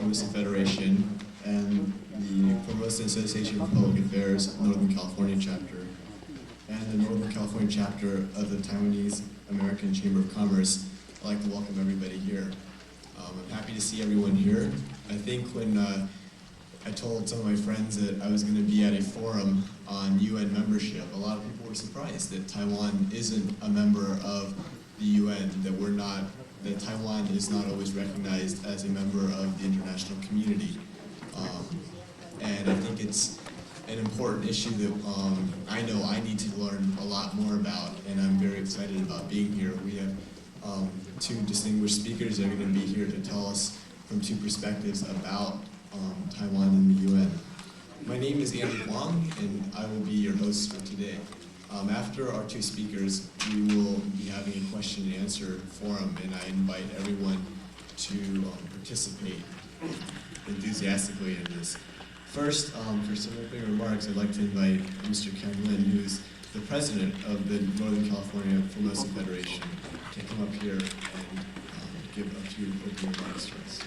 Formosan Federation and the Formosan Association for Public Affairs Northern California chapter, and the Northern California chapter of the Taiwanese American Chamber of Commerce. I'd like to welcome everybody here. I'm happy to see everyone here. I think when I told some of my friends that I was going to be at a forum on UN membership, a lot of people were surprised that Taiwan isn't a member of the UN, that Taiwan is not always recognized as a member of the international community. And I think it's an important issue that I know I need to learn a lot more about, and I'm very excited about being here. We have two distinguished speakers that are going to be here to tell us from two perspectives about Taiwan and the UN. My name is Andy Huang, and I will be your host for today. After our two speakers, we will be having a question and answer forum, and I invite everyone to participate enthusiastically in this. First, for some opening remarks, I'd like to invite Mr. Ken Lin, who's the president of the Northern California Formosan Federation, to come up here and give a few opening remarks to us.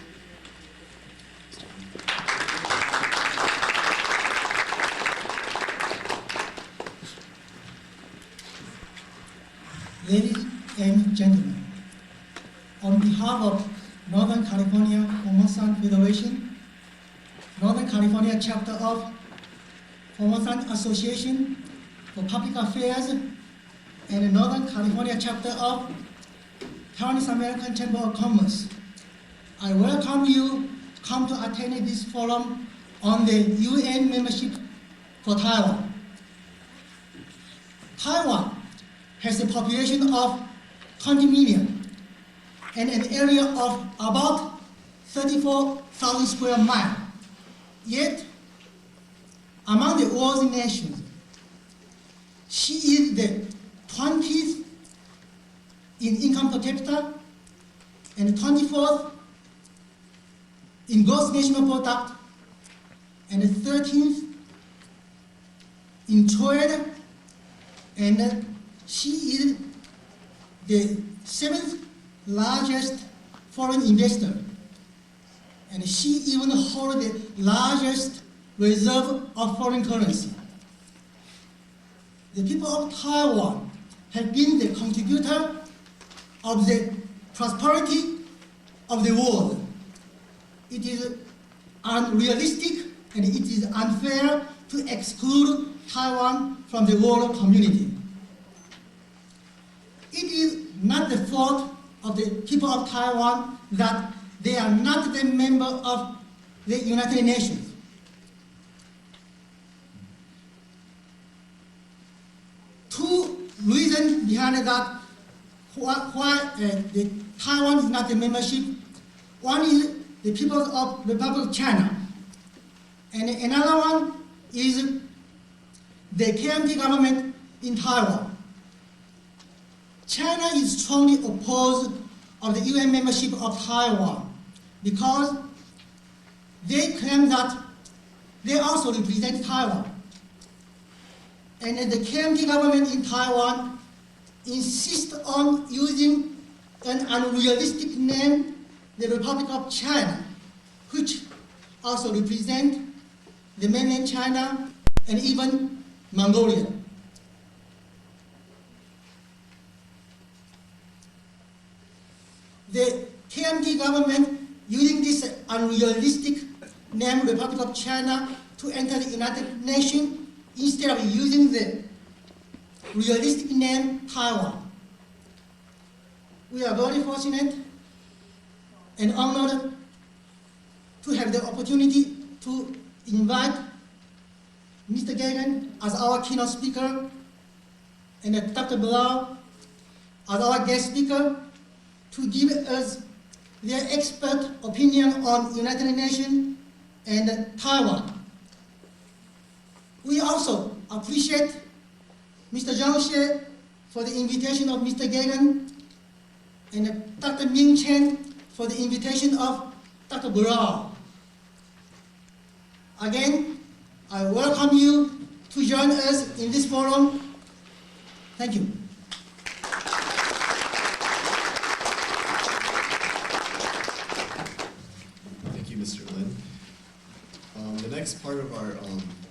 Ladies and gentlemen, on behalf of Northern California Formosan Federation, Northern California chapter of Formosan Association for Public Affairs, and the Northern California chapter of Taiwanese American Chamber of Commerce, I welcome you to come to attend this forum on the UN membership for Taiwan. Taiwan has a population of 20 million and an area of about 34,000 square miles. Yet, among the world's nations, she is the 20th in income per capita and 24th in gross national product and 13th in trade, and she is the 7th largest foreign investor, and she even holds the largest reserve of foreign currency. The people of Taiwan have been the contributor of the prosperity of the world. It is unrealistic and it is unfair to exclude Taiwan from the world community. It is not the fault of the people of Taiwan that they are not the member of the United Nations. Two reasons behind that why the Taiwan is not a membership. One is the people of the Republic of China, and another one is the KMT government in Taiwan. China is strongly opposed of the UN membership of Taiwan because they claim that they also represent Taiwan. And the KMT government in Taiwan insists on using an unrealistic name, the Republic of China, which also represents the mainland China and even Mongolia. The KMT government using this unrealistic name, Republic of China, to enter the United Nations instead of using the realistic name Taiwan. We are very fortunate and honored to have the opportunity to invite Mr. Gagan as our keynote speaker and Dr. Blau as our guest speaker to give us their expert opinion on United Nations and Taiwan. We also appreciate Mr. Zhang Xie for the invitation of Mr. Gagan and Dr. Ming Chen for the invitation of Dr. Blau. Again, I welcome you to join us in this forum. Thank you. Thank you, Mr. The next part of our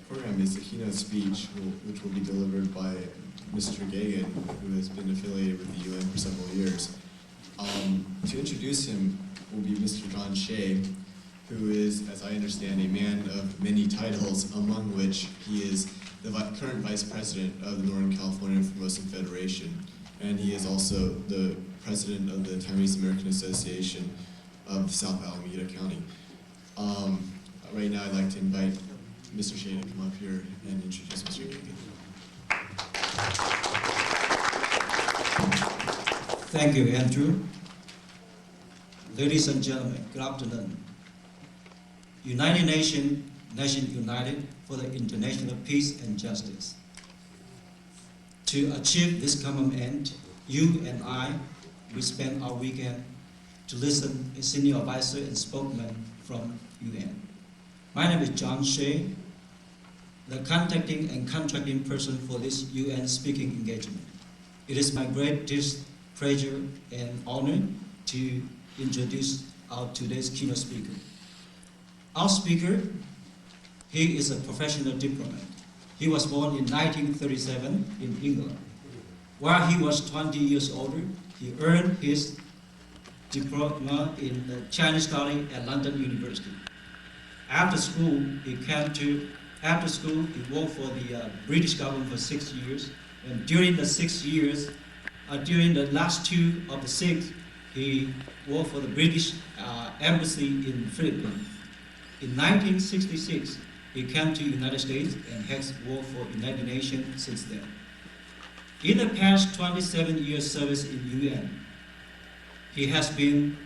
program is the keynote speech, which will be delivered by Mr. Gagan, who has been affiliated with the UN for several years. To introduce him will be Mr. John Shea, who is, as I understand, a man of many titles, among which he is the current Vice President of the Northern California Formosan Federation, and he is also the President of the Taiwanese American Association of South Alameda County. Right now I'd like to invite Mr. Shea to come up here and introduce Mr. Gagan. Thank you, Andrew. Ladies and gentlemen, good afternoon. United Nations, Nation United for the International Peace and Justice. To achieve this common end, you and I, we spent our weekend to listen to a senior advisor and spokesman from UN. My name is John Shea, the contacting and contracting person for this UN speaking engagement. It is my greatest pleasure and honor to introduce our today's keynote speaker. Our speaker, he is a professional diplomat. He was born in 1937 in England. While he was 20 years older, he earned his diploma in the Chinese study at London University. After school, he worked for the British government for 6 years. And during the 6 years, during the last 2 of the 6, he worked for the British embassy in Philippines. In 1966, he came to the United States and has worked for the United Nations since then. In the past 27 years service in UN, he has been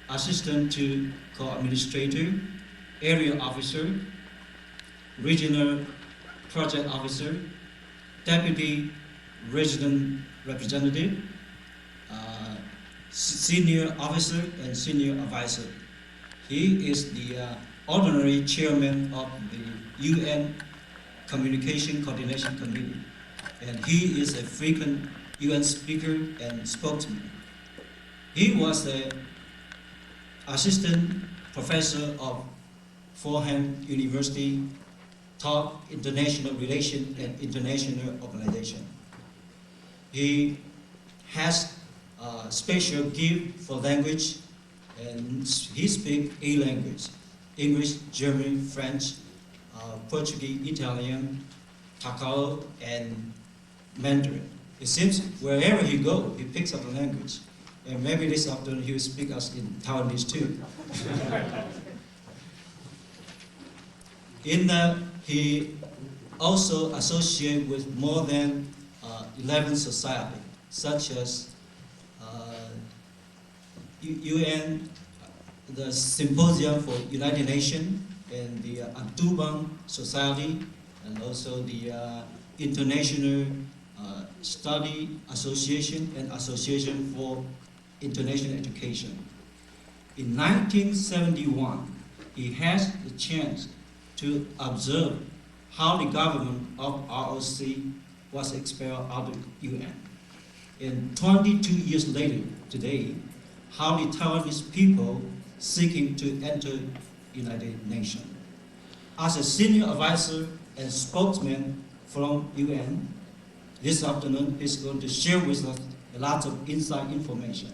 assistant to co-administrator, area officer, regional project officer, deputy resident representative, senior officer, and senior advisor. He is the honorary chairman of the UN Communication Coordination Committee, and he is a frequent UN speaker and spokesman. He was an assistant professor of Fordham University, taught international relations and international organization. He has a special gift for language, and he speaks 8 languages: English, German, French, Portuguese, Italian, Tagalog, and Mandarin. It seems wherever he goes, he picks up a language. And maybe this afternoon he will speak us in Taiwanese too. He also associates with more than 11 societies, such as UN, the Symposium for United Nations, and the Antuban Society, and also the International Study Association and Association for International Education. In 1971, he has the chance to observe how the government of ROC was expelled out of UN. And 22 years later, today, how the Taiwanese people seeking to enter United Nations. As a senior advisor and spokesman from UN, this afternoon he's going to share with us a lot of inside information.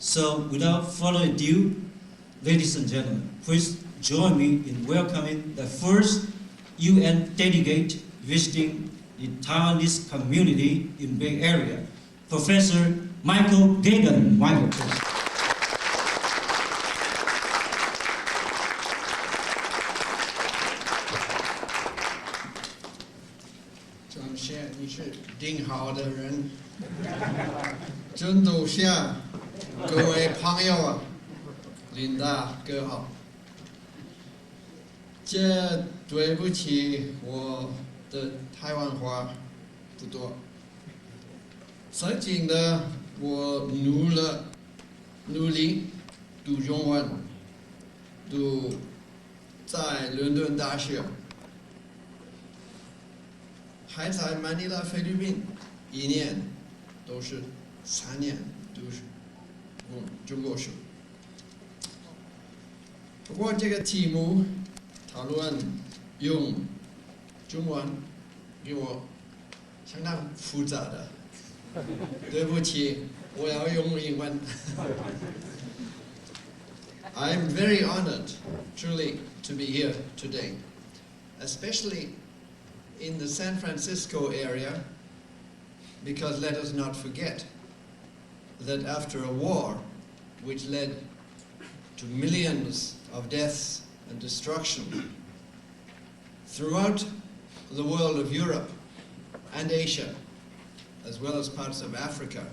So without further ado, ladies and gentlemen, please join me in welcoming the first UN delegate visiting the Taiwanese community in Bay Area, Professor Michael Gagan. Michael, please.张先，你是顶好的人。真主下，各位朋友啊，琳达哥好。这对不起，我的台湾话不多。曾经的我努力读中文，读在伦敦大学，还在马尼拉菲律宾1年，都是3年读书，中国书。不过这个题目，讨论用中文给我相当复杂的，对不起，我要用英文。I'm very honored, truly, to be here today, especially in the San Francisco area, because let us not forget that after a war which led to millions of deaths and destruction throughout the world of Europe and Asia, as well as parts of Africa,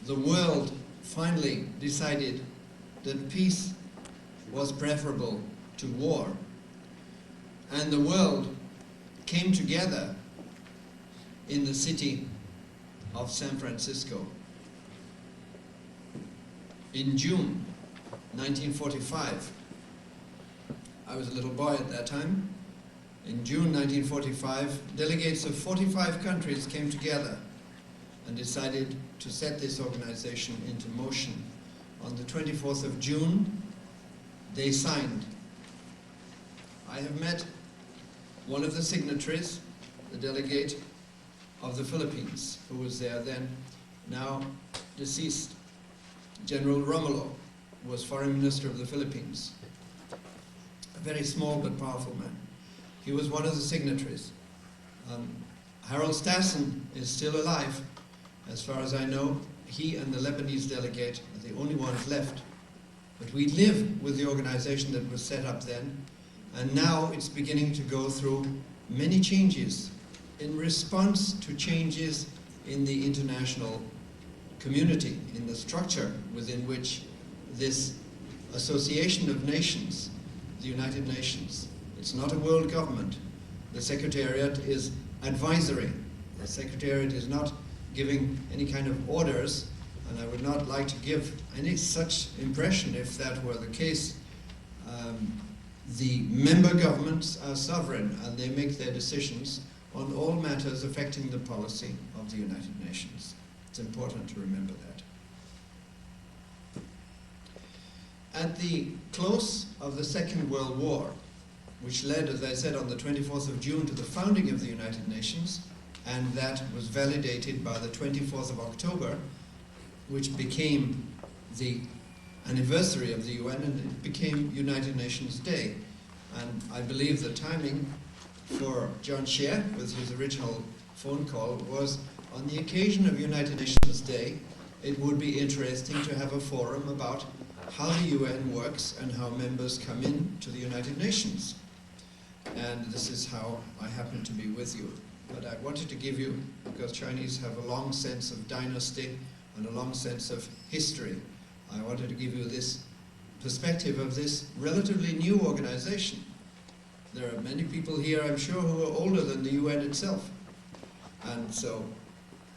the world finally decided that peace was preferable to war. And the world came together in the city of San Francisco. In June 1945, I was a little boy at that time. In June 1945, delegates of 45 countries came together and decided to set this organization into motion. On the 24th of June, they signed. I have met one of the signatories, the delegate of the Philippines, who was there then, now deceased. General Romulo was Foreign Minister of the Philippines. A very small but powerful man. He was one of the signatories. Harold Stassen is still alive. As far as I know, he and the Lebanese delegate are the only ones left. But we live with the organization that was set up then, and now it's beginning to go through many changes in response to changes in the international community, in the structure within which this association of nations, the United Nations, it's not a world government. The Secretariat is advisory. The Secretariat is not giving any kind of orders, and I would not like to give any such impression if that were the case. The member governments are sovereign, and they make their decisions on all matters affecting the policy of the United Nations. It's important to remember that. At the close of the Second World War, which led, as I said, on the 24th of June to the founding of the United Nations, and that was validated by the 24th of October, which became the anniversary of the UN, and it became United Nations Day. And I believe the timing for John Scher, with his original phone call, was on the occasion of United Nations Day. It would be interesting to have a forum about how the UN works and how members come in to the United Nations. And this is how I happen to be with you. But I wanted to give you, because Chinese have a long sense of dynasty and a long sense of history, I wanted to give you this perspective of this relatively new organization. There are many people here, I'm sure, who are older than the UN itself. And so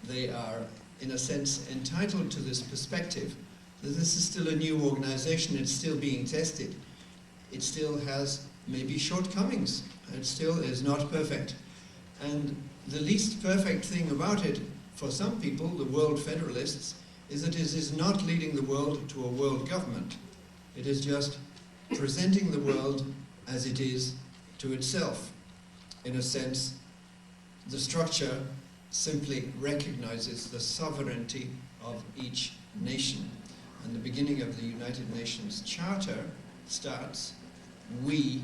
they are, in a sense, entitled to this perspective that this is still a new organization, it's still being tested. It still has maybe shortcomings, it still is not perfect. And the least perfect thing about it, for some people, the world federalists, is that it is not leading the world to a world government. It is just presenting the world as it is to itself. In a sense, the structure simply recognizes the sovereignty of each nation. And the beginning of the United Nations Charter starts, "We,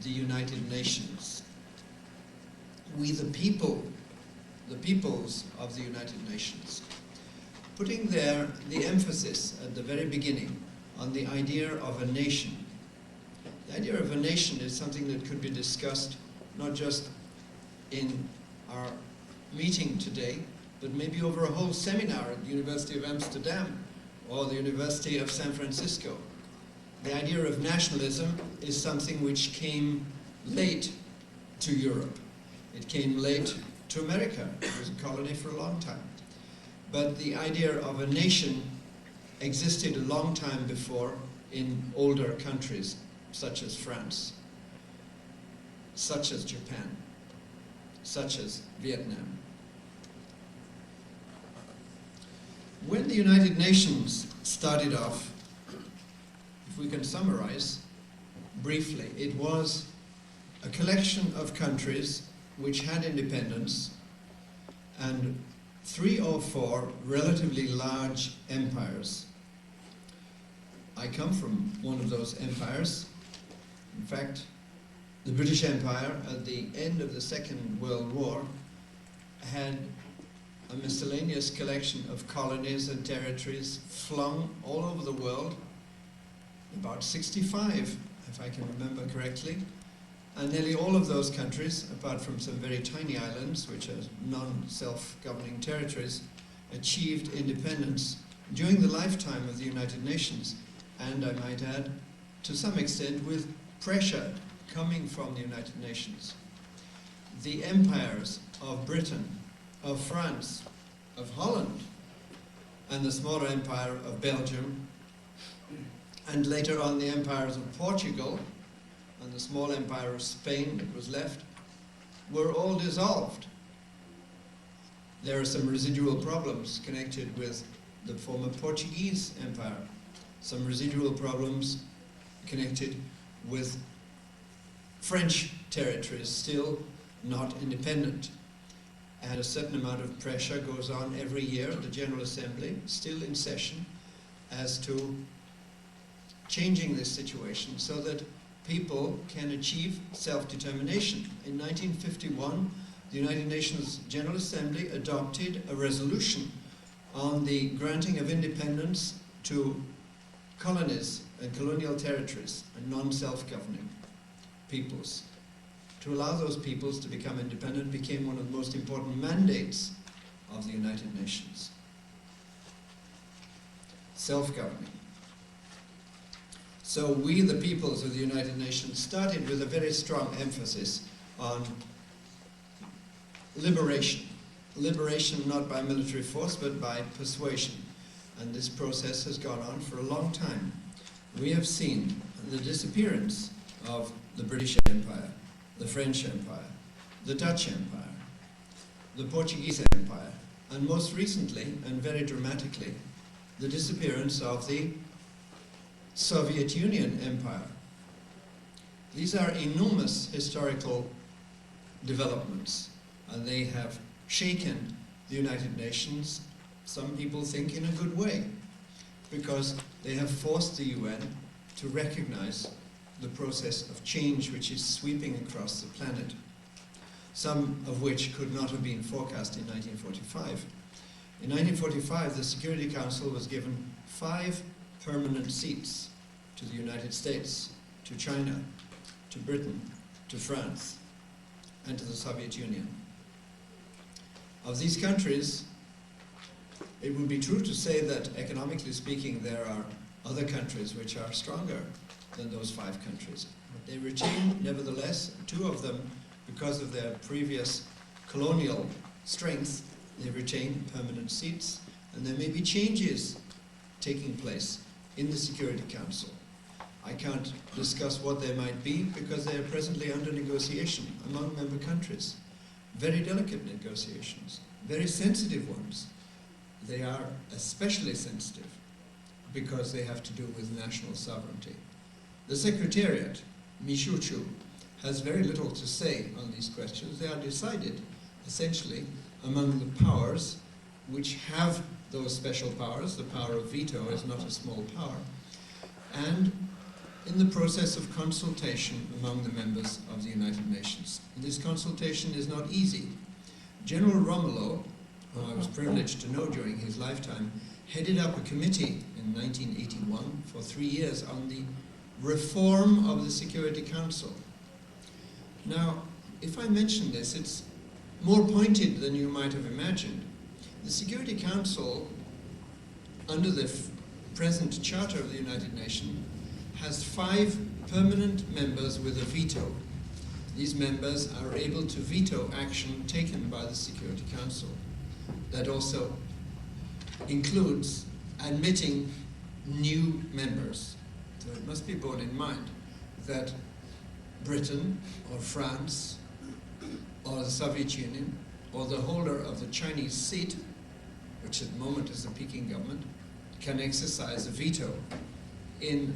the United Nations." We the people, the peoples of the United Nations. Putting there the emphasis at the very beginning on the idea of a nation. The idea of a nation is something that could be discussed not just in our meeting today, but maybe over a whole seminar at the University of Amsterdam or the University of San Francisco. The idea of nationalism is something which came late to Europe. It came late to America. It was a colony for a long time. But the idea of a nation existed a long time before in older countries, such as France, such as Japan, such as Vietnam. When the United Nations started off, if we can summarize briefly, it was a collection of countries which had independence and 3 or 4 relatively large empires. I come from one of those empires. In fact, the British Empire at the end of the Second World War had a miscellaneous collection of colonies and territories flung all over the world, about 65, if I can remember correctly. And nearly all of those countries, apart from some very tiny islands, which are non-self-governing territories, achieved independence during the lifetime of the United Nations, and I might add, to some extent, with pressure coming from the United Nations. The empires of Britain, of France, of Holland, and the smaller empire of Belgium, and later on the empires of Portugal, and the small empire of Spain that was left, were all dissolved. There are some residual problems connected with the former Portuguese empire, some residual problems connected with French territories still not independent. And a certain amount of pressure goes on every year at the General Assembly, still in session, as to changing this situation so that people can achieve self-determination. In 1951, the United Nations General Assembly adopted a resolution on the granting of independence to colonies and colonial territories and non-self-governing peoples. To allow those peoples to become independent became one of the most important mandates of the United Nations. Self-governing. So we, the peoples of the United Nations, started with a very strong emphasis on liberation. Liberation not by military force, but by persuasion. And this process has gone on for a long time. We have seen the disappearance of the British Empire, the French Empire, the Dutch Empire, the Portuguese Empire, and most recently, and very dramatically, the disappearance of the Soviet Union Empire. These are enormous historical developments, and they have shaken the United Nations, some people think in a good way, because they have forced the UN to recognize the process of change which is sweeping across the planet, some of which could not have been forecast in 1945. In 1945, the Security Council was given 5 permanent seats to the United States, to China, to Britain, to France, and to the Soviet Union. Of these countries, it would be true to say that, economically speaking, there are other countries which are stronger than those 5 countries. But they retain, nevertheless, 2 of them, because of their previous colonial strength, they retain permanent seats, and there may be changes taking place in the Security Council. I can't discuss what they might be because they are presently under negotiation among member countries. Very delicate negotiations, very sensitive ones. They are especially sensitive because they have to do with national sovereignty. The Secretariat, Mishuchu, has very little to say on these questions. They are decided, essentially, among the powers which have those special powers. The power of veto is not a small power. And in the process of consultation among the members of the United Nations. And this consultation is not easy. General Romulo, who I was privileged to know during his lifetime, headed up a committee in 1981 for 3 years on the reform of the Security Council. Now, if I mention this, it's more pointed than you might have imagined. The Security Council, under the present Charter of the United Nations, has 5 permanent members with a veto. These members are able to veto action taken by the Security Council. That also includes admitting new members. So it must be borne in mind that Britain or France or the Soviet Union or the holder of the Chinese seat, which at the moment is the Peking government, can exercise a veto in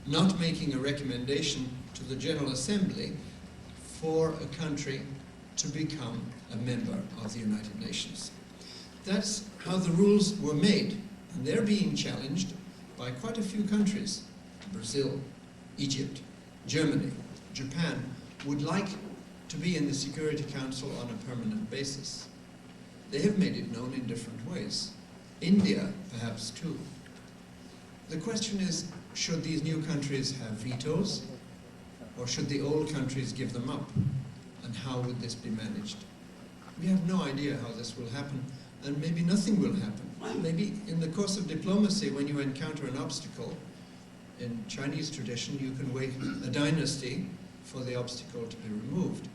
not making a recommendation to the General Assembly for a country to become a member of the United Nations. That's how the rules were made, and they're being challenged by quite a few countries. Brazil, Egypt, Germany, Japan would like to be in the Security Council on a permanent basis. They have made it known in different ways. India, perhaps too. The question is, should these new countries have vetoes, or should the old countries give them up? And how would this be managed? We have no idea how this will happen, and maybe nothing will happen. Maybe in the course of diplomacy, when you encounter an obstacle, in Chinese tradition, you can wait a dynasty for the obstacle to be removed.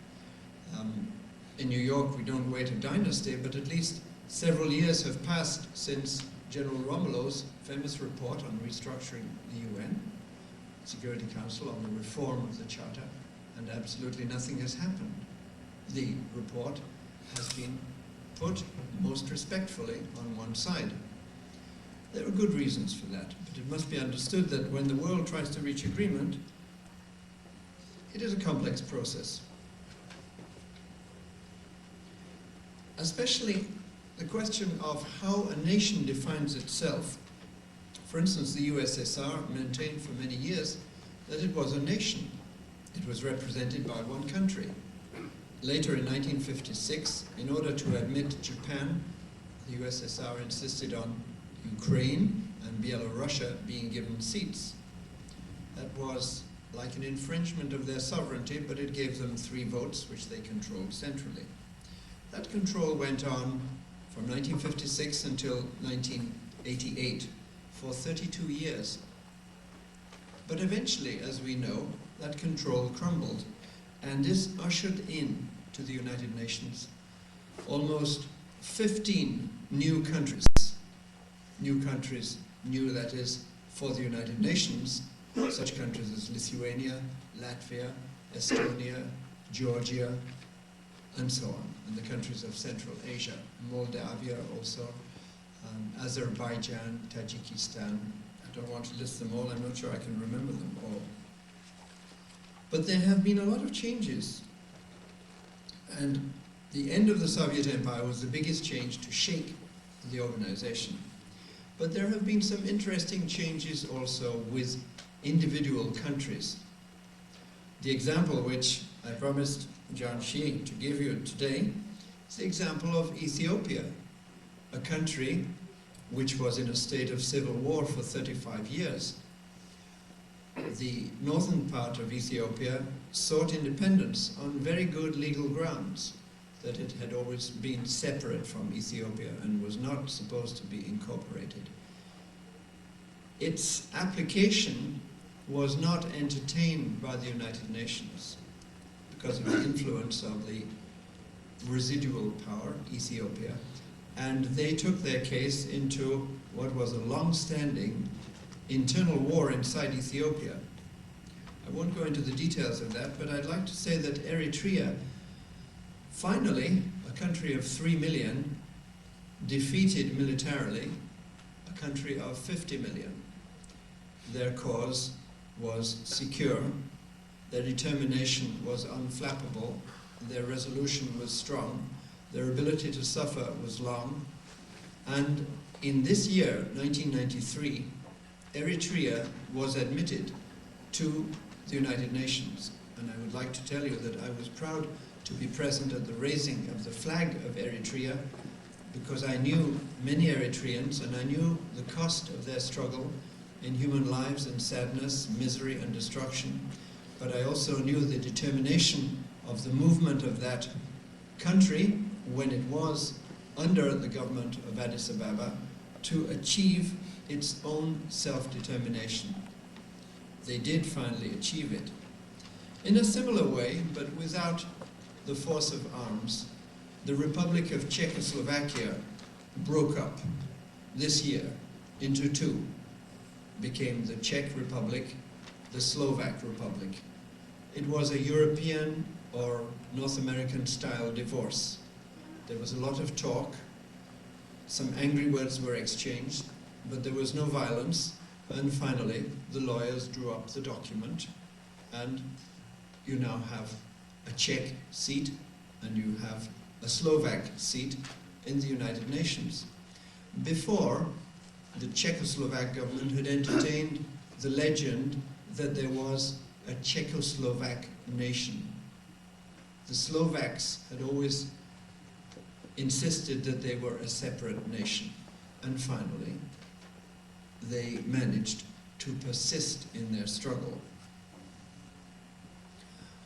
In New York, we don't wait a dynasty, but at least several years have passed since General Romulow's famous report on restructuring the UN, Security Council, on the reform of the Charter, and absolutely nothing has happened. The report has been put most respectfully on one side. There are good reasons for that, but it must be understood that when the world tries to reach agreement, it is a complex process. Especially the question of how a nation defines itself. For instance, the USSR maintained for many years that it was a nation. It was represented by one country. Later in 1956, in order to admit Japan, the USSR insisted on Ukraine and Belarusia being given seats. That was like an infringement of their sovereignty, but it gave them 3 votes, which they controlled centrally. That control went on from 1956 until 1988, for 32 years. But eventually, as we know, that control crumbled, and this ushered in to the United Nations almost 15 new countries. New countries, new that is, for the United Nations, such countries as Lithuania, Latvia, Estonia, Georgia, and so on, and the countries of Central Asia, Moldavia also, Azerbaijan, Tajikistan. I don't want to list them all, I'm not sure I can remember them all. But there have been a lot of changes, and the end of the Soviet Empire was the biggest change to shake the organization. But there have been some interesting changes also with individual countries. The example which I promised John Shi to give you today is the example of Ethiopia, a country which was in a state of civil war for 35 years. The northern part of Ethiopia sought independence on very good legal grounds, that it had always been separate from Ethiopia and was not supposed to be incorporated. Its application was not entertained by the United Nations because of the influence of the residual power, Ethiopia, and they took their case into what was a long-standing internal war inside Ethiopia. I won't go into the details of that, but I'd like to say that Eritrea, finally, a country of 3 million, defeated militarily a country of 50 million. Their cause was secure, their determination was unflappable, their resolution was strong, their ability to suffer was long, and in this year, 1993, Eritrea was admitted to the United Nations. And I would like to tell you that I was proud to be present at the raising of the flag of Eritrea, because I knew many Eritreans and I knew the cost of their struggle in human lives and sadness, misery and destruction. But I also knew the determination of the movement of that country when it was under the government of Addis Ababa to achieve its own self-determination. They did finally achieve it. In a similar way, but without the force of arms, the Republic of Czechoslovakia broke up this year into 2, became the Czech Republic, the Slovak Republic. It was a European or North American style divorce. There was a lot of talk, some angry words were exchanged, but there was no violence, and finally the lawyers drew up the document, and you now have a Czech seat and you have a Slovak seat in the United Nations. Before, the Czechoslovak government had entertained the legend that there was a Czechoslovak nation. The Slovaks had always insisted that they were a separate nation. And finally, they managed to persist in their struggle.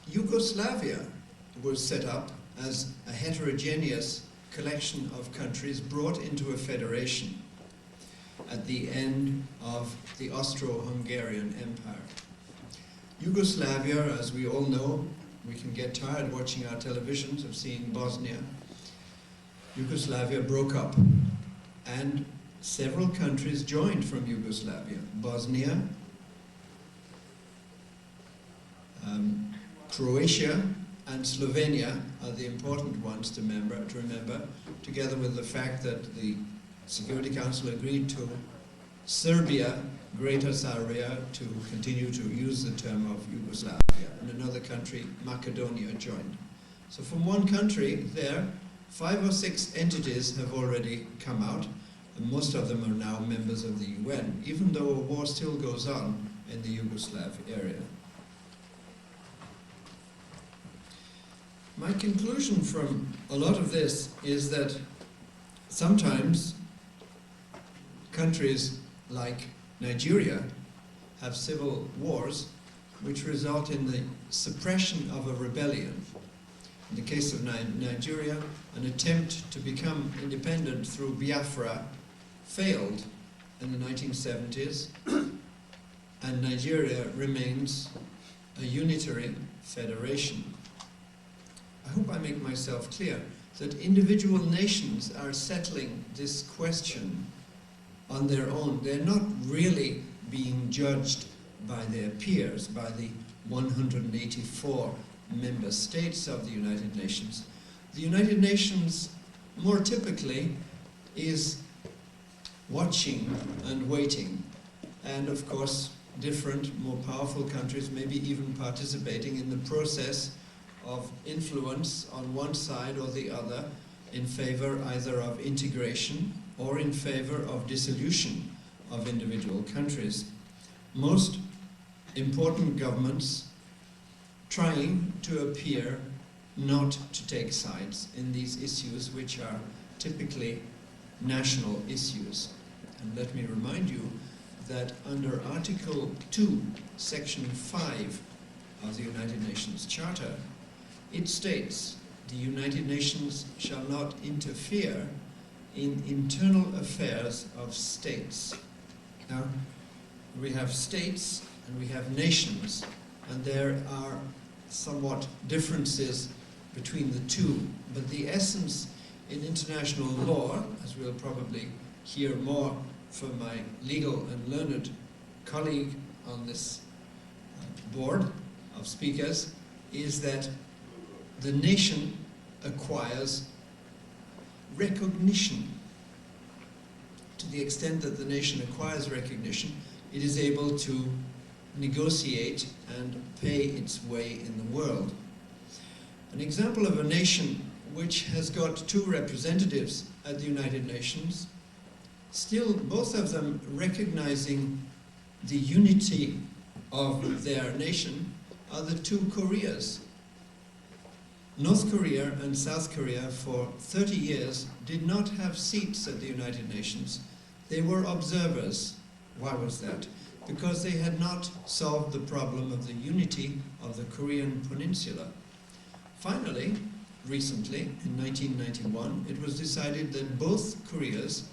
Yugoslavia was set up as a heterogeneous collection of countries brought into a federation at the end of the Austro-Hungarian Empire. Yugoslavia, as we all know, we can get tired watching our televisions of seeing Bosnia. Yugoslavia broke up and several countries joined from Yugoslavia. Bosnia, Croatia and Slovenia are the important ones to remember, together with the fact that the Security Council agreed to Serbia, Greater Serbia, to continue to use the term of Yugoslavia, and another country, Macedonia, joined. So from one country there, 5 or 6 entities have already come out, and most of them are now members of the UN, even though a war still goes on in the Yugoslav area. My conclusion from a lot of this is that sometimes countries like Nigeria have civil wars which result in the suppression of a rebellion. In the case of Nigeria, an attempt to become independent through Biafra failed in the 1970s, and Nigeria remains a unitary federation. I hope I make myself clear that individual nations are settling this question on their own. They're not really being judged by their peers, by the 184 member states of the United Nations. The United Nations, more typically, is watching and waiting. And of course, different, more powerful countries maybe even participating in the process of influence on one side or the other in favor either of integration or in favor of dissolution of individual countries. Most important governments trying to appear not to take sides in these issues, which are typically national issues. And let me remind you that under Article 2, Section 5 of the United Nations Charter, it states, the United Nations shall not interfere in internal affairs of states. Now, we have states and we have nations, and there are somewhat differences between the two, but the essence in international law, as we'll probably hear more from my legal and learned colleague on this board of speakers, is that the nation acquires recognition. To the extent that the nation acquires recognition, it is able to negotiate and pay its way in the world. An example of a nation which has got 2 representatives at the United Nations, still both of them recognizing the unity of their nation, are the 2 Koreas. North Korea and South Korea for 30 years did not have seats at the United Nations. They were observers. Why was that? Because they had not solved the problem of the unity of the Korean peninsula. Finally, recently, in 1991, it was decided that both Koreas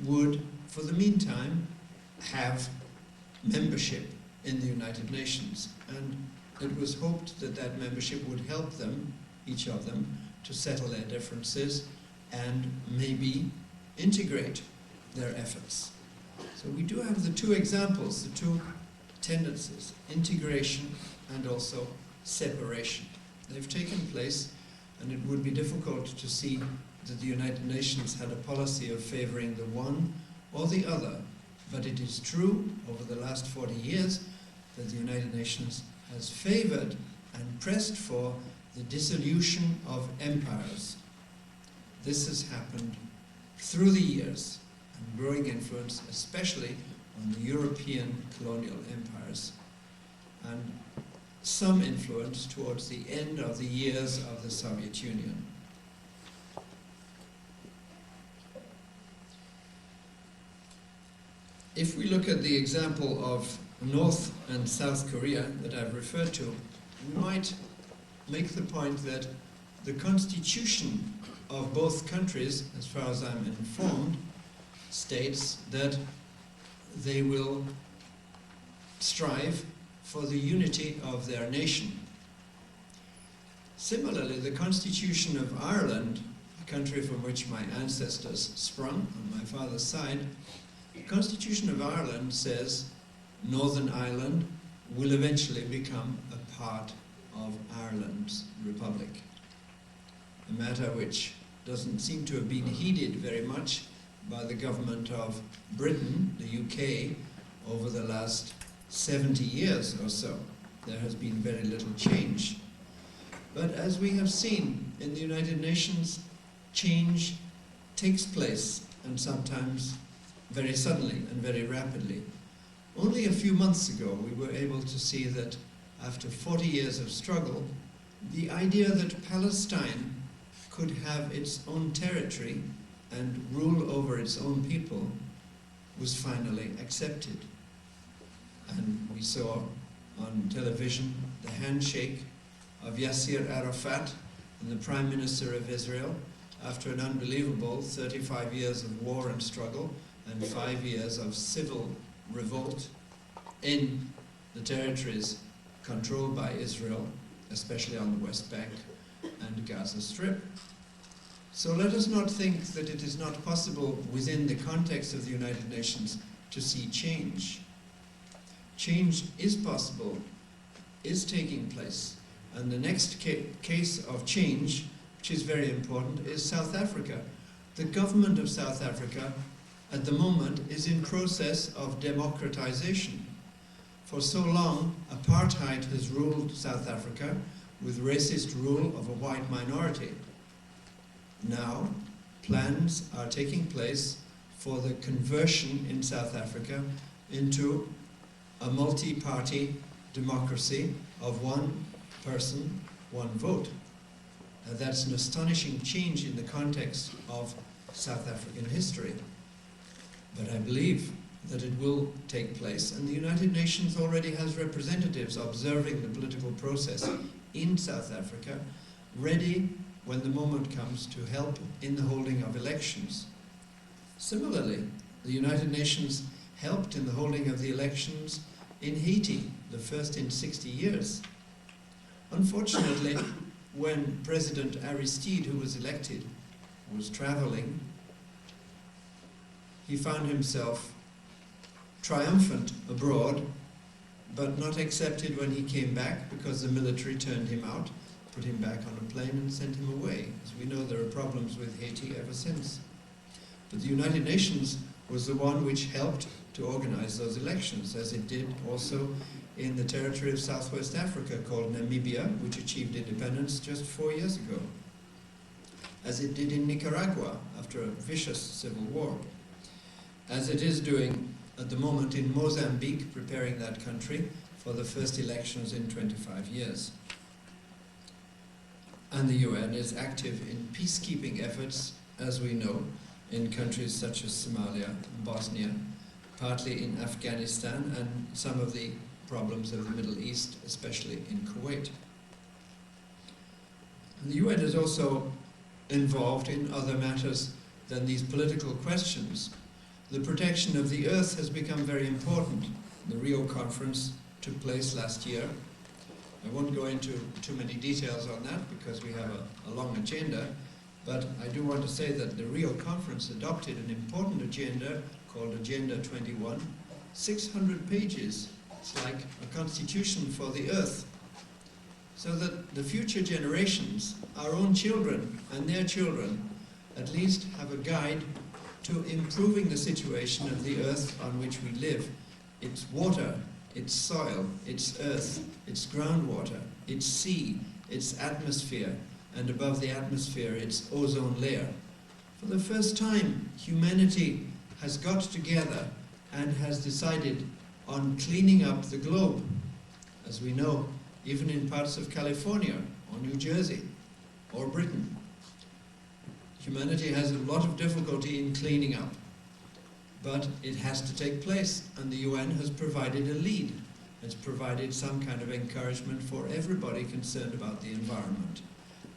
would, for the meantime, have membership in the United Nations. And it was hoped that that membership would help them, each of them, to settle their differences and maybe integrate their efforts. So we do have the 2 examples, the 2 tendencies, integration and also separation. They've taken place, and it would be difficult to see that the United Nations had a policy of favoring the one or the other. But it is true, over the last 40 years, that the United Nations has favored and pressed for the the dissolution of empires. This has happened through the years, and growing influence, especially on the European colonial empires, and some influence towards the end of the years of the Soviet Union. If we look at the example of North and South Korea that I've referred to, we might make the point that the constitution of both countries, as far as I'm informed, states that they will strive for the unity of their nation. Similarly, the Constitution of Ireland, the country from which my ancestors sprung on my father's side, the Constitution of Ireland says Northern Ireland will eventually become a part of Ireland's republic. A matter which doesn't seem to have been heeded very much by the government of Britain, the UK, over the last 70 years or so. There has been very little change. But as we have seen in the United Nations, change takes place, and sometimes very suddenly and very rapidly. Only a few months ago we were able to see that after 40 years of struggle, the idea that Palestine could have its own territory and rule over its own people was finally accepted. And we saw on television the handshake of Yasser Arafat and the Prime Minister of Israel after an unbelievable 35 years of war and struggle and 5 years of civil revolt in the territories controlled by Israel, especially on the West Bank and Gaza Strip. So let us not think that it is not possible within the context of the United Nations to see change. Change is possible, is taking place, and the next case of change, which is very important, is South Africa. The government of South Africa at the moment is in process of democratization. For so long, apartheid has ruled South Africa with racist rule of a white minority. Now, plans are taking place for the conversion in South Africa into a multi-party democracy of one person, one vote. That's an astonishing change in the context of South African history. But I believe that it will take place, and the United Nations already has representatives observing the political process in South Africa, ready when the moment comes to help in the holding of elections. Similarly, the United Nations helped in the holding of the elections in Haiti, the first in 60 years. Unfortunately, when President Aristide, who was elected, was traveling, he found himself triumphant abroad, but not accepted when he came back because the military turned him out, put him back on a plane and sent him away. As we know, there are problems with Haiti ever since. But the United Nations was the one which helped to organize those elections, as it did also in the territory of Southwest Africa called Namibia, which achieved independence just 4 years ago, as it did in Nicaragua after a vicious civil war, as it is doing at the moment in Mozambique, preparing that country for the first elections in 25 years. And the UN is active in peacekeeping efforts, as we know, in countries such as Somalia and Bosnia, partly in Afghanistan, and some of the problems of the Middle East, especially in Kuwait. And the UN is also involved in other matters than these political questions. The protection of the earth has become very important. The Rio conference took place last year. I won't go into too many details on that because we have a long agenda, but I do want to say that the Rio conference adopted an important agenda called Agenda 21, 600 pages. It's like a constitution for the earth, so that the future generations, our own children and their children, at least have a guide to improving the situation of the earth on which we live, its water, its soil, its earth, its groundwater, its sea, its atmosphere, and above the atmosphere, its ozone layer. For the first time, humanity has got together and has decided on cleaning up the globe. As we know, even in parts of California, or New Jersey, or Britain, humanity has a lot of difficulty in cleaning up. But it has to take place, and the UN has provided a lead. It's provided some kind of encouragement for everybody concerned about the environment.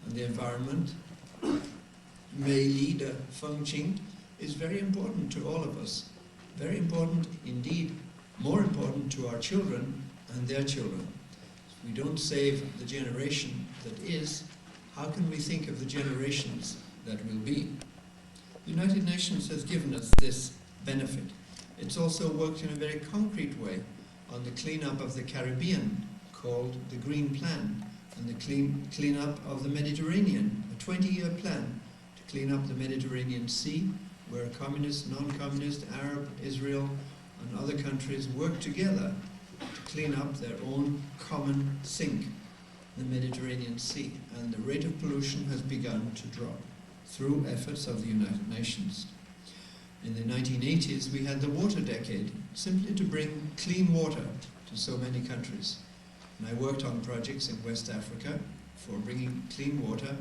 And the environment, Mei Li de Fengqing, is very important to all of us. Very important indeed, more important to our children and their children. If we don't save the generation that is, how can we think of the generations that will be? The United Nations has given us this benefit. It's also worked in a very concrete way on the cleanup of the Caribbean, called the Green Plan, and the cleanup of the Mediterranean, a 20-year plan to clean up the Mediterranean Sea, where communist, non-communist, Arab, Israel, and other countries work together to clean up their own common sink, the Mediterranean Sea. And the rate of pollution has begun to drop through efforts of the United Nations. In the 1980s, we had the water decade, simply to bring clean water to so many countries. And I worked on projects in West Africa for bringing clean water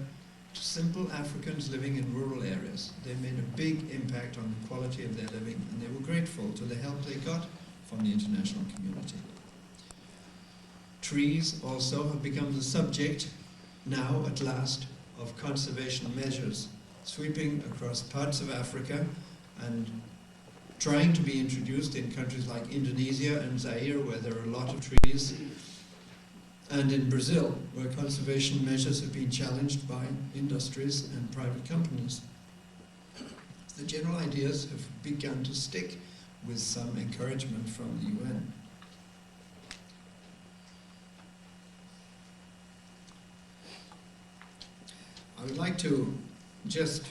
to simple Africans living in rural areas. They made a big impact on the quality of their living, and they were grateful to the help they got from the international community. Trees also have become the subject, now at last, of conservation measures, sweeping across parts of Africa and trying to be introduced in countries like Indonesia and Zaire, where there are a lot of trees, and in Brazil, where conservation measures have been challenged by industries and private companies. The general ideas have begun to stick with some encouragement from the UN. I would like to just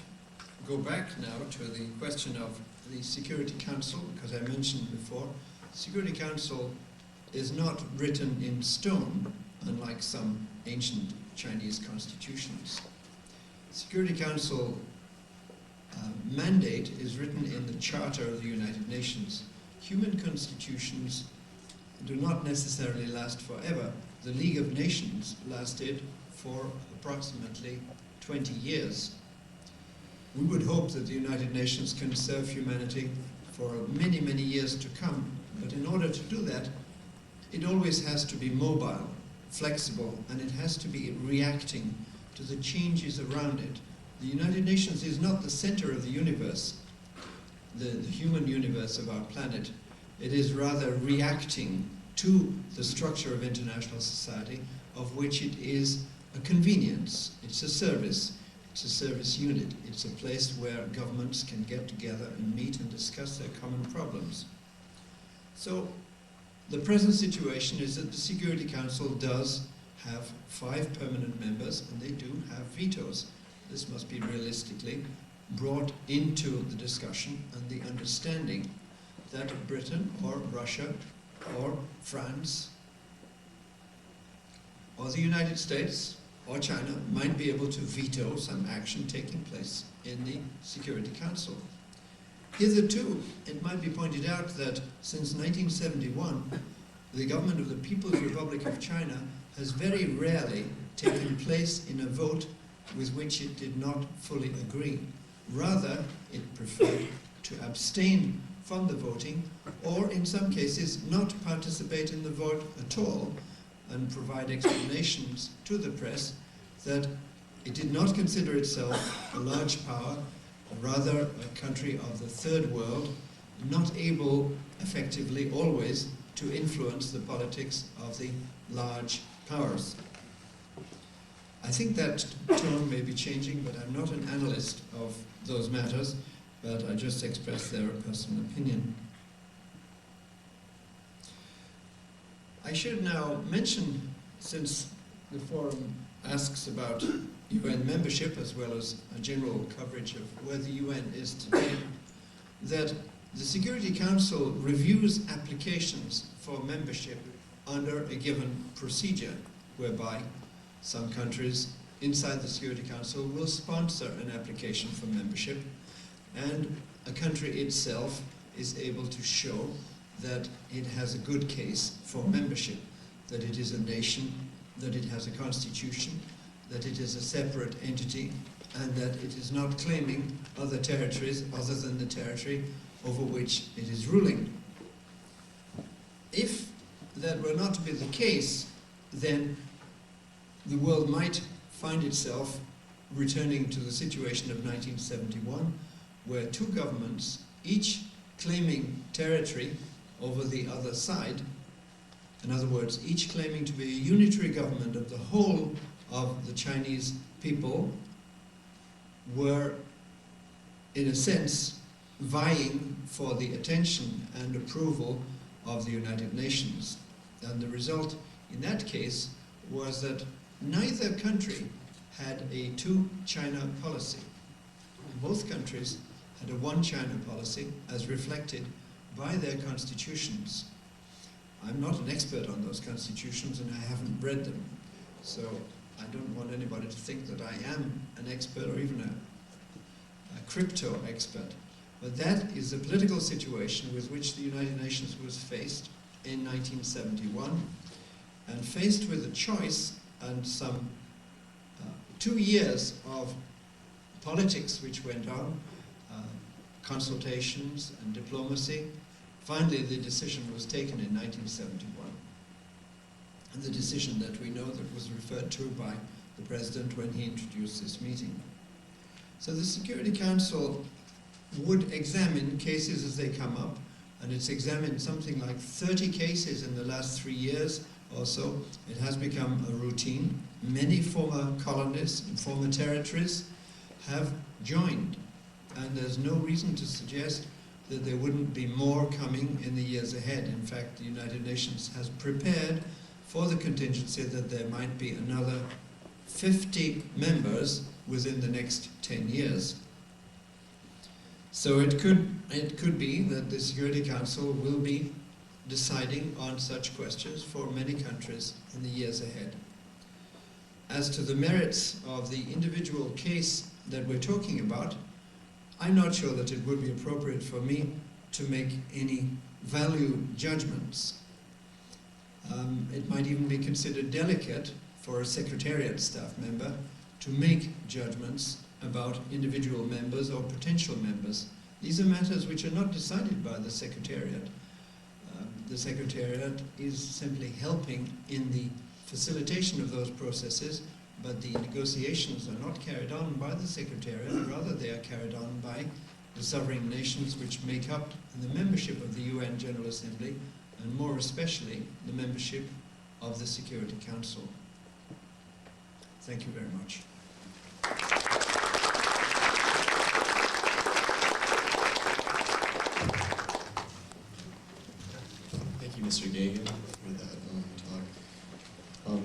go back now to the question of the Security Council, because I mentioned before, Security Council is not written in stone, unlike some ancient Chinese constitutions. Security Council mandate is written in the Charter of the United Nations. Human constitutions do not necessarily last forever. The League of Nations lasted for approximately 20 years. We would hope that the United Nations can serve humanity for many, many years to come, but in order to do that, it always has to be mobile, flexible, and it has to be reacting to the changes around it. The United Nations is not the center of the universe, the human universe of our planet. It is rather reacting to the structure of international society, of which it is a convenience. It's a service unit. It's a place where governments can get together and meet and discuss their common problems. So the present situation is that the Security Council does have 5 permanent members, and they do have vetoes. This must be realistically brought into the discussion and the understanding that Britain or Russia or France or the United States or China might be able to veto some action taking place in the Security Council. Hitherto, it might be pointed out that since 1971, the government of the People's Republic of China has very rarely taken place in a vote with which it did not fully agree. Rather, it preferred to abstain from the voting, or in some cases not participate in the vote at all, and provide explanations to the press that it did not consider itself a large power, rather a country of the third world, not able effectively always to influence the politics of the large powers. I think that tone may be changing, but I'm not an analyst of those matters, but I just express their personal opinion. I should now mention, since the forum asks about UN membership as well as a general coverage of where the UN is today, that the Security Council reviews applications for membership under a given procedure, whereby some countries inside the Security Council will sponsor an application for membership, and a country itself is able to show that it has a good case for membership, that it is a nation, that it has a constitution, that it is a separate entity, and that it is not claiming other territories other than the territory over which it is ruling. If that were not to be the case, then the world might find itself returning to the situation of 1971, where two governments, each claiming territory over the other side, in other words, each claiming to be a unitary government of the whole of the Chinese people, were, in a sense, vying for the attention and approval of the United Nations. And the result in that case was that neither country had a two-China policy. Both countries had a one-China policy as reflected by their constitutions. I'm not an expert on those constitutions and I haven't read them, so I don't want anybody to think that I am an expert or even a crypto expert. But that is the political situation with which the United Nations was faced in 1971, and faced with a choice and some 2 years of politics which went on, consultations and diplomacy. Finally, the decision was taken in 1971, and the decision that we know that was referred to by the President when he introduced this meeting. So the Security Council would examine cases as they come up, and it's examined something like 30 cases in the last 3 years or so. It has become a routine. Many former colonies and former territories have joined, and there's no reason to suggest that there wouldn't be more coming in the years ahead. In fact, the United Nations has prepared for the contingency that there might be another 50 members within the next 10 years. So it could be that the Security Council will be deciding on such questions for many countries in the years ahead. As to the merits of the individual case that we're talking about, I'm not sure that it would be appropriate for me to make any value judgments. It might even be considered delicate for a Secretariat staff member to make judgments about individual members or potential members. These are matters which are not decided by the Secretariat. The Secretariat is simply helping in the facilitation of those processes, but the negotiations are not carried on by the Secretariat, rather they are carried on by the sovereign nations which make up the membership of the UN General Assembly, and more especially the membership of the Security Council. Thank you very much. Thank you, Mr. Gagan, for that talk.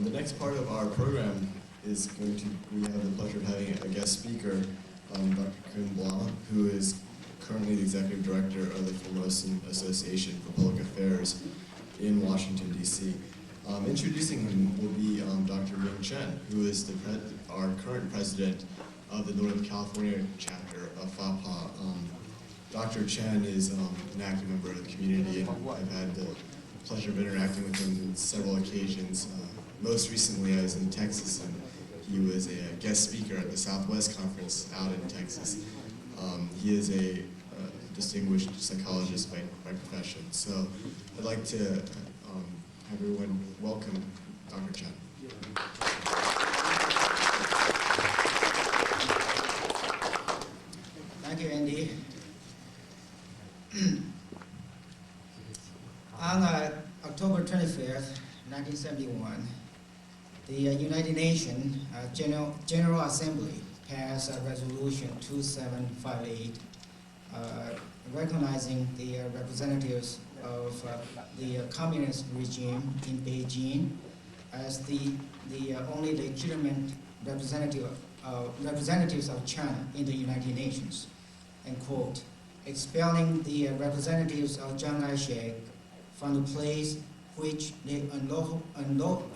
The next part of our program is we have the pleasure of having a guest speaker, Dr. Kun Blah, who is currently the Executive Director of the Fluorescent Association for Public Affairs in Washington, D.C. Introducing him will be Dr. Ming Chen, who is our current president of the Northern California chapter of FAPA. Dr. Chen is an active member of the community, and I've had the pleasure of interacting with him on several occasions. Most recently, I was in Texas, and he was a guest speaker at the Southwest Conference out in Texas. He is a distinguished psychologist by profession. So I'd like to have everyone welcome Dr. Chen. Thank you, Andy. On October 25th, 1971, the United Nations General Assembly passed Resolution 2758, recognizing the representatives of the communist regime in Beijing as the only legitimate representatives of China in the United Nations, and quote, expelling the representatives of Chiang Kai-shek from the place which they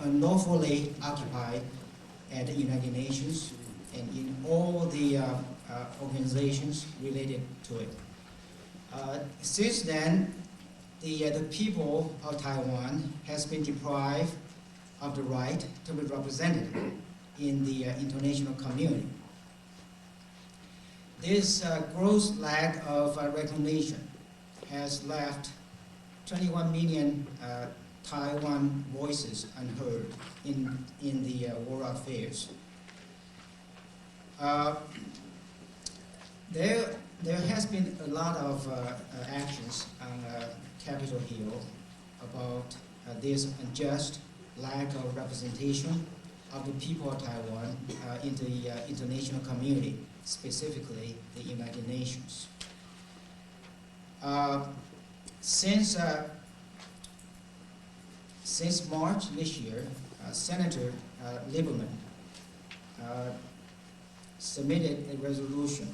unlawfully occupied at the United Nations and in all the organizations related to it. Since then, the people of Taiwan has been deprived of the right to be represented in the international community. This gross lack of recognition has left 21 million Taiwan voices unheard in the world affairs. There has been a lot of actions on Capitol Hill about this unjust lack of representation of the people of Taiwan in the international community, specifically the United Nations. Since March this year, Senator Lieberman submitted a resolution,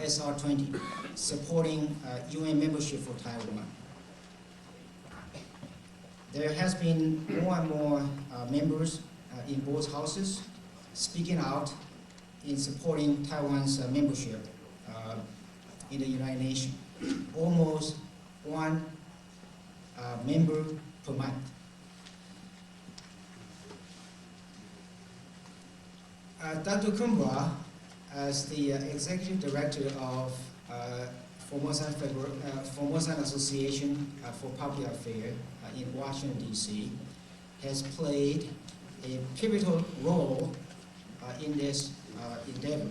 SR 20, supporting UN membership for Taiwan. There has been more and more members in both houses speaking out in supporting Taiwan's membership in the United Nations. Almost one member per month. Dr. Kumbra, as the executive director of Fluorescent Association for Public Affairs in Washington, D.C., has played a pivotal role in this endeavor.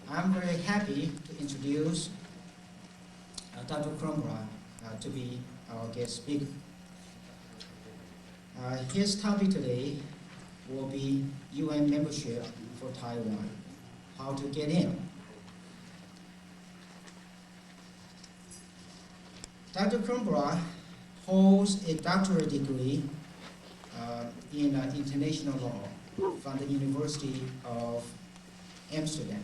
I'm very happy to introduce Dr. Kumbra to be our guest speaker. His topic today will be UN membership for Taiwan, how to get in. Dr. Kumbra holds a doctorate degree in international law from the University of Amsterdam.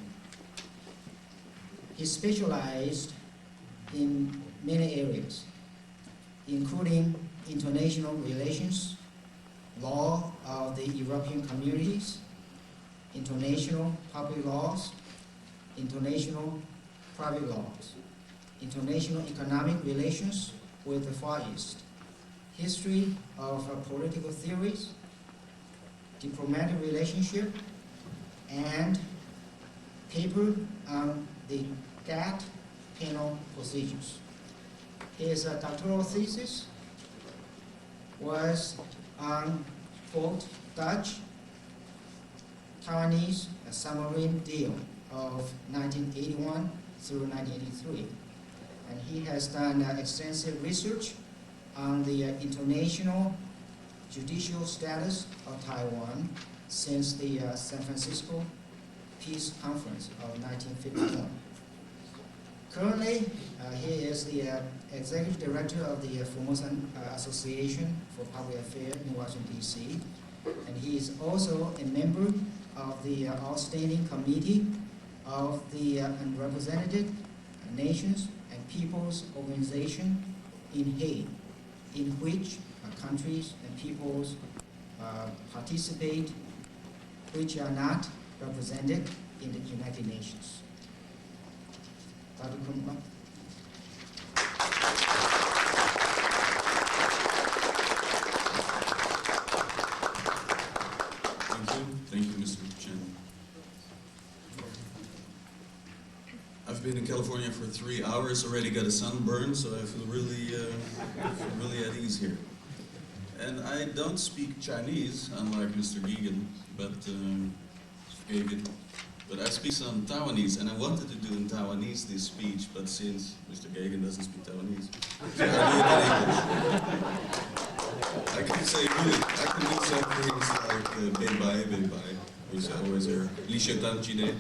He specialized in many areas, including international relations, law of the European communities, international public laws, international private laws, international economic relations with the Far East, history of political theories, diplomatic relationship, and paper on the GATT penal procedures. His doctoral thesis was on, quote, Dutch Taiwanese submarine deal of 1981 through 1983. And he has done extensive research on the international judicial status of Taiwan since the San Francisco Peace Conference of 1951. Currently, he is the Executive Director of the Fluorescent Association for Public Affairs in Washington, D.C., and he is also a member of the Outstanding Committee of the Unrepresented Nations and Peoples Organization in Hague, in which countries and peoples participate which are not represented in the United Nations. Dr. Kumbra. Thank you, Mr. Chen. I've been in California for 3 hours, already got a sunburn, so I feel really at ease here. And I don't speak Chinese, unlike Mr. Geoghegan, but I speak some Taiwanese, and I wanted to do in Taiwanese this speech, but since Mr. Geoghegan doesn't speak Taiwanese, so I do it in English. I can do some things like bye, which I always hear, Li Shetan Chine.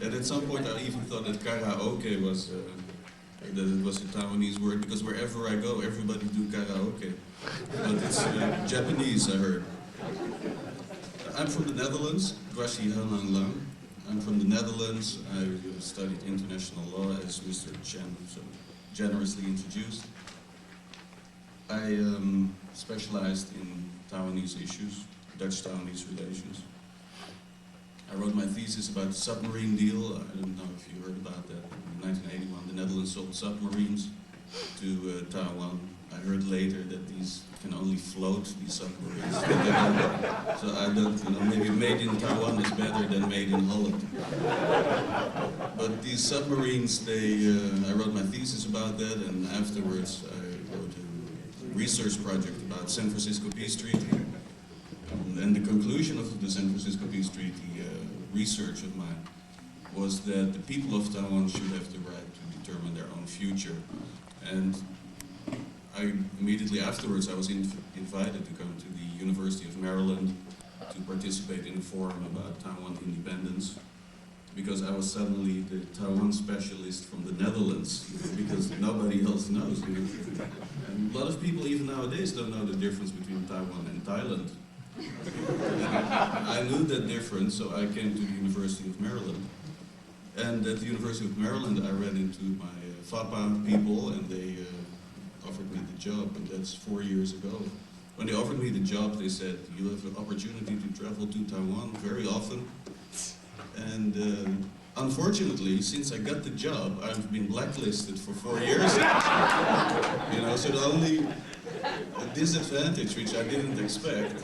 And at some point I even thought that karaoke was, that it was a Taiwanese word, because wherever I go, everybody do karaoke. But it's Japanese, I heard. I'm from the Netherlands, Gwashi Hanang Lang. I'm from the Netherlands. I studied international law, as Mr. Chen so generously introduced. I specialized in Taiwanese issues, Dutch-Taiwanese relations. I wrote my thesis about the submarine deal. I don't know if you heard about that. In 1981, the Netherlands sold submarines to Taiwan. I heard later that these can only float, these submarines. So I don't, maybe made in Taiwan is better than made in Holland. But these submarines, I wrote my thesis about that, and afterwards I wrote a research project about San Francisco Peace Treaty. And the conclusion of the San Francisco Peace Treaty research of mine was that the people of Taiwan should have the right to determine their own future. And immediately afterwards I was invited to come to the University of Maryland to participate in a forum about Taiwan independence, because I was suddenly the Taiwan specialist from the Netherlands, because nobody else knows. And a lot of people even nowadays don't know the difference between Taiwan and Thailand. I knew that difference, so I came to the University of Maryland. And at the University of Maryland I ran into my FAPA people, and they offered me the job, and that's 4 years ago. When they offered me the job, they said, "You have an opportunity to travel to Taiwan very often." And unfortunately, since I got the job, I've been blacklisted for 4 years. So the only disadvantage, which I didn't expect,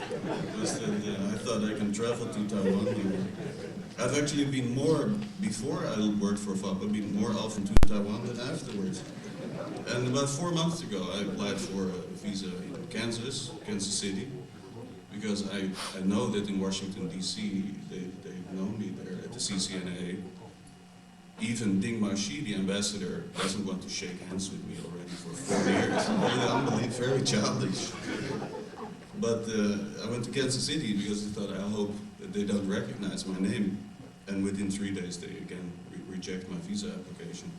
was that I thought I can travel to Taiwan. I've actually been more, before I worked for FAPA, been more often to Taiwan than afterwards. And about 4 months ago, I applied for a visa in Kansas City, because I know that in Washington, D.C., they know me there at the CCNA. Even Ding Maoxi, the ambassador, doesn't want to shake hands with me already for 4 years. Really unbelievable, very childish. But I went to Kansas City because I thought, I hope that they don't recognize my name. And within 3 days, they again reject my visa application.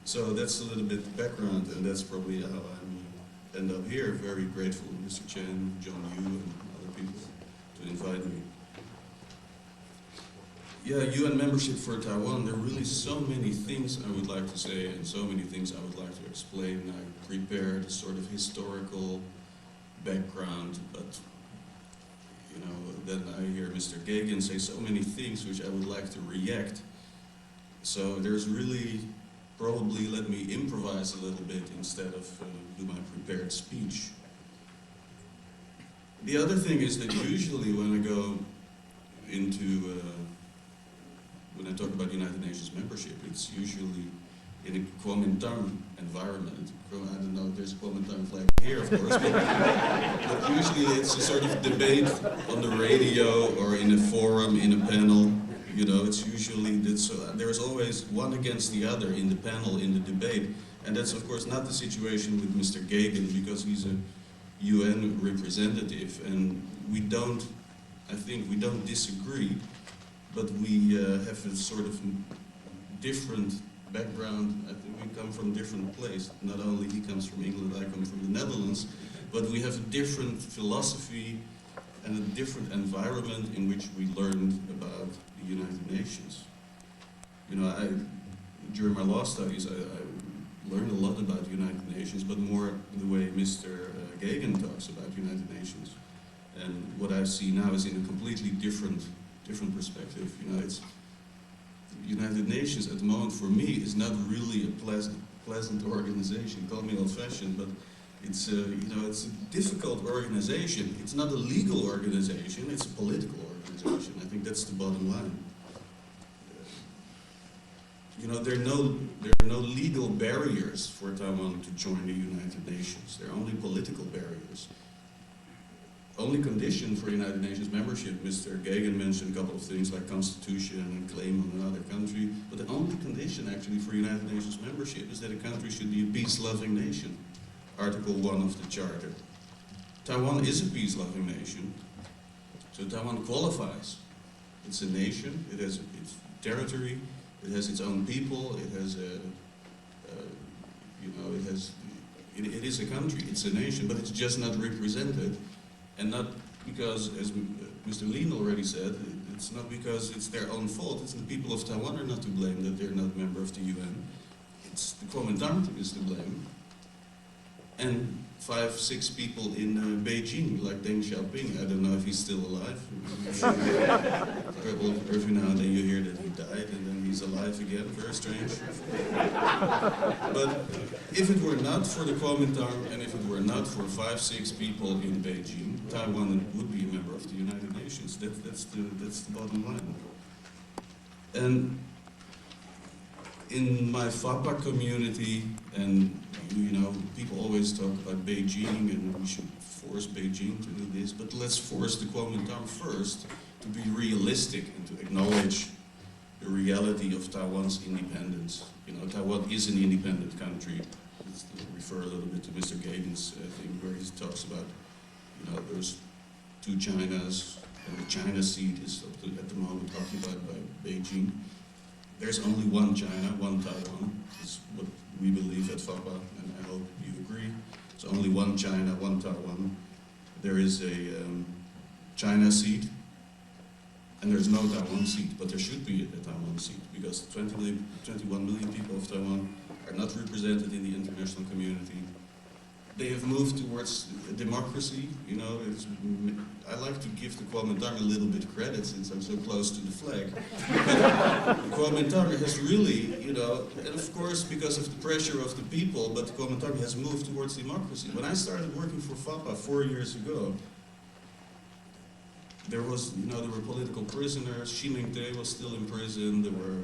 So that's a little bit background, and that's probably how I end up here. Very grateful to Mr. Chen, John Yu, and other people to invite me. Yeah, UN membership for Taiwan, there are really so many things I would like to say and so many things I would like to explain. I prepared a sort of historical background, but then I hear Mr. Gagan say so many things which I would like to react. So there's really, probably let me improvise a little bit instead of do my prepared speech. The other thing is that usually when I go into when I talk about United Nations membership, it's usually in a Kuomintang environment. I don't know if there's a Kuomintang flag here, of course, but usually it's a sort of debate on the radio or in a forum, in a panel. It's usually, there's always one against the other in the panel, in the debate. And that's, of course, not the situation with Mr. Gagan, because he's a UN representative, and I think we don't disagree, but we have a sort of different background. I think we come from a different place. Not only he comes from England, I come from the Netherlands, but we have a different philosophy and a different environment in which we learned about the United Nations. During my law studies, I learned a lot about the United Nations, but more the way Mr. Gagan talks about United Nations. And what I see now is in a completely different perspective. It's United Nations at the moment for me is not really a pleasant organization. Call me old-fashioned, but it's it's a difficult organization. It's not a legal organization. It's a political organization. I think that's the bottom line. There are no legal barriers for Taiwan to join the United Nations. There are only political barriers. Only condition for United Nations membership, Mr. Gagan mentioned a couple of things like constitution and claim on another country, but the only condition actually for United Nations membership is that a country should be a peace-loving nation. Article 1 of the Charter. Taiwan is a peace-loving nation, so Taiwan qualifies. It's a nation, it has its territory, it has its own people, it has it is a country, it's a nation, but it's just not represented. And not because, as Mr. Lean already said, it's not because it's their own fault. It's the people of Taiwan are not to blame that they're not a member of the UN. It's the Kuomintang is to blame. And 5, 6 people in Beijing, like Deng Xiaoping. I don't know if he's still alive. Well, every now and then you hear that he died and then he's alive again. Very strange. But if it were not for the Kuomintang and if it were not for 5, 6 people in Beijing, Taiwan would be a member of the United Nations. That's the bottom line. And in my FAPA community, and you know, people always talk about Beijing and we should force Beijing to do this, but let's force the Kuomintang first to be realistic and to acknowledge the reality of Taiwan's independence. You know, Taiwan is an independent country. Let's refer a little bit to Mr. Gagan's thing where he talks about, you know, there's 2 Chinas, and the China seat is at the moment occupied by Beijing. There's only one China, one Taiwan, is what we believe at FAPA, and I hope you agree. It's only one China, one Taiwan. There is a China seat, and there's no Taiwan seat, but there should be a Taiwan seat, because 21 million people of Taiwan are not represented in the international community. They have moved towards democracy, you know. I like to give the Kuomintang a little bit of credit since I'm so close to the flag. The Kuomintang has really, you know, and of course because of the pressure of the people, but the Kuomintang has moved towards democracy. When I started working for FAPA 4 years ago, there were political prisoners. Xi Mingde was still in prison. There were,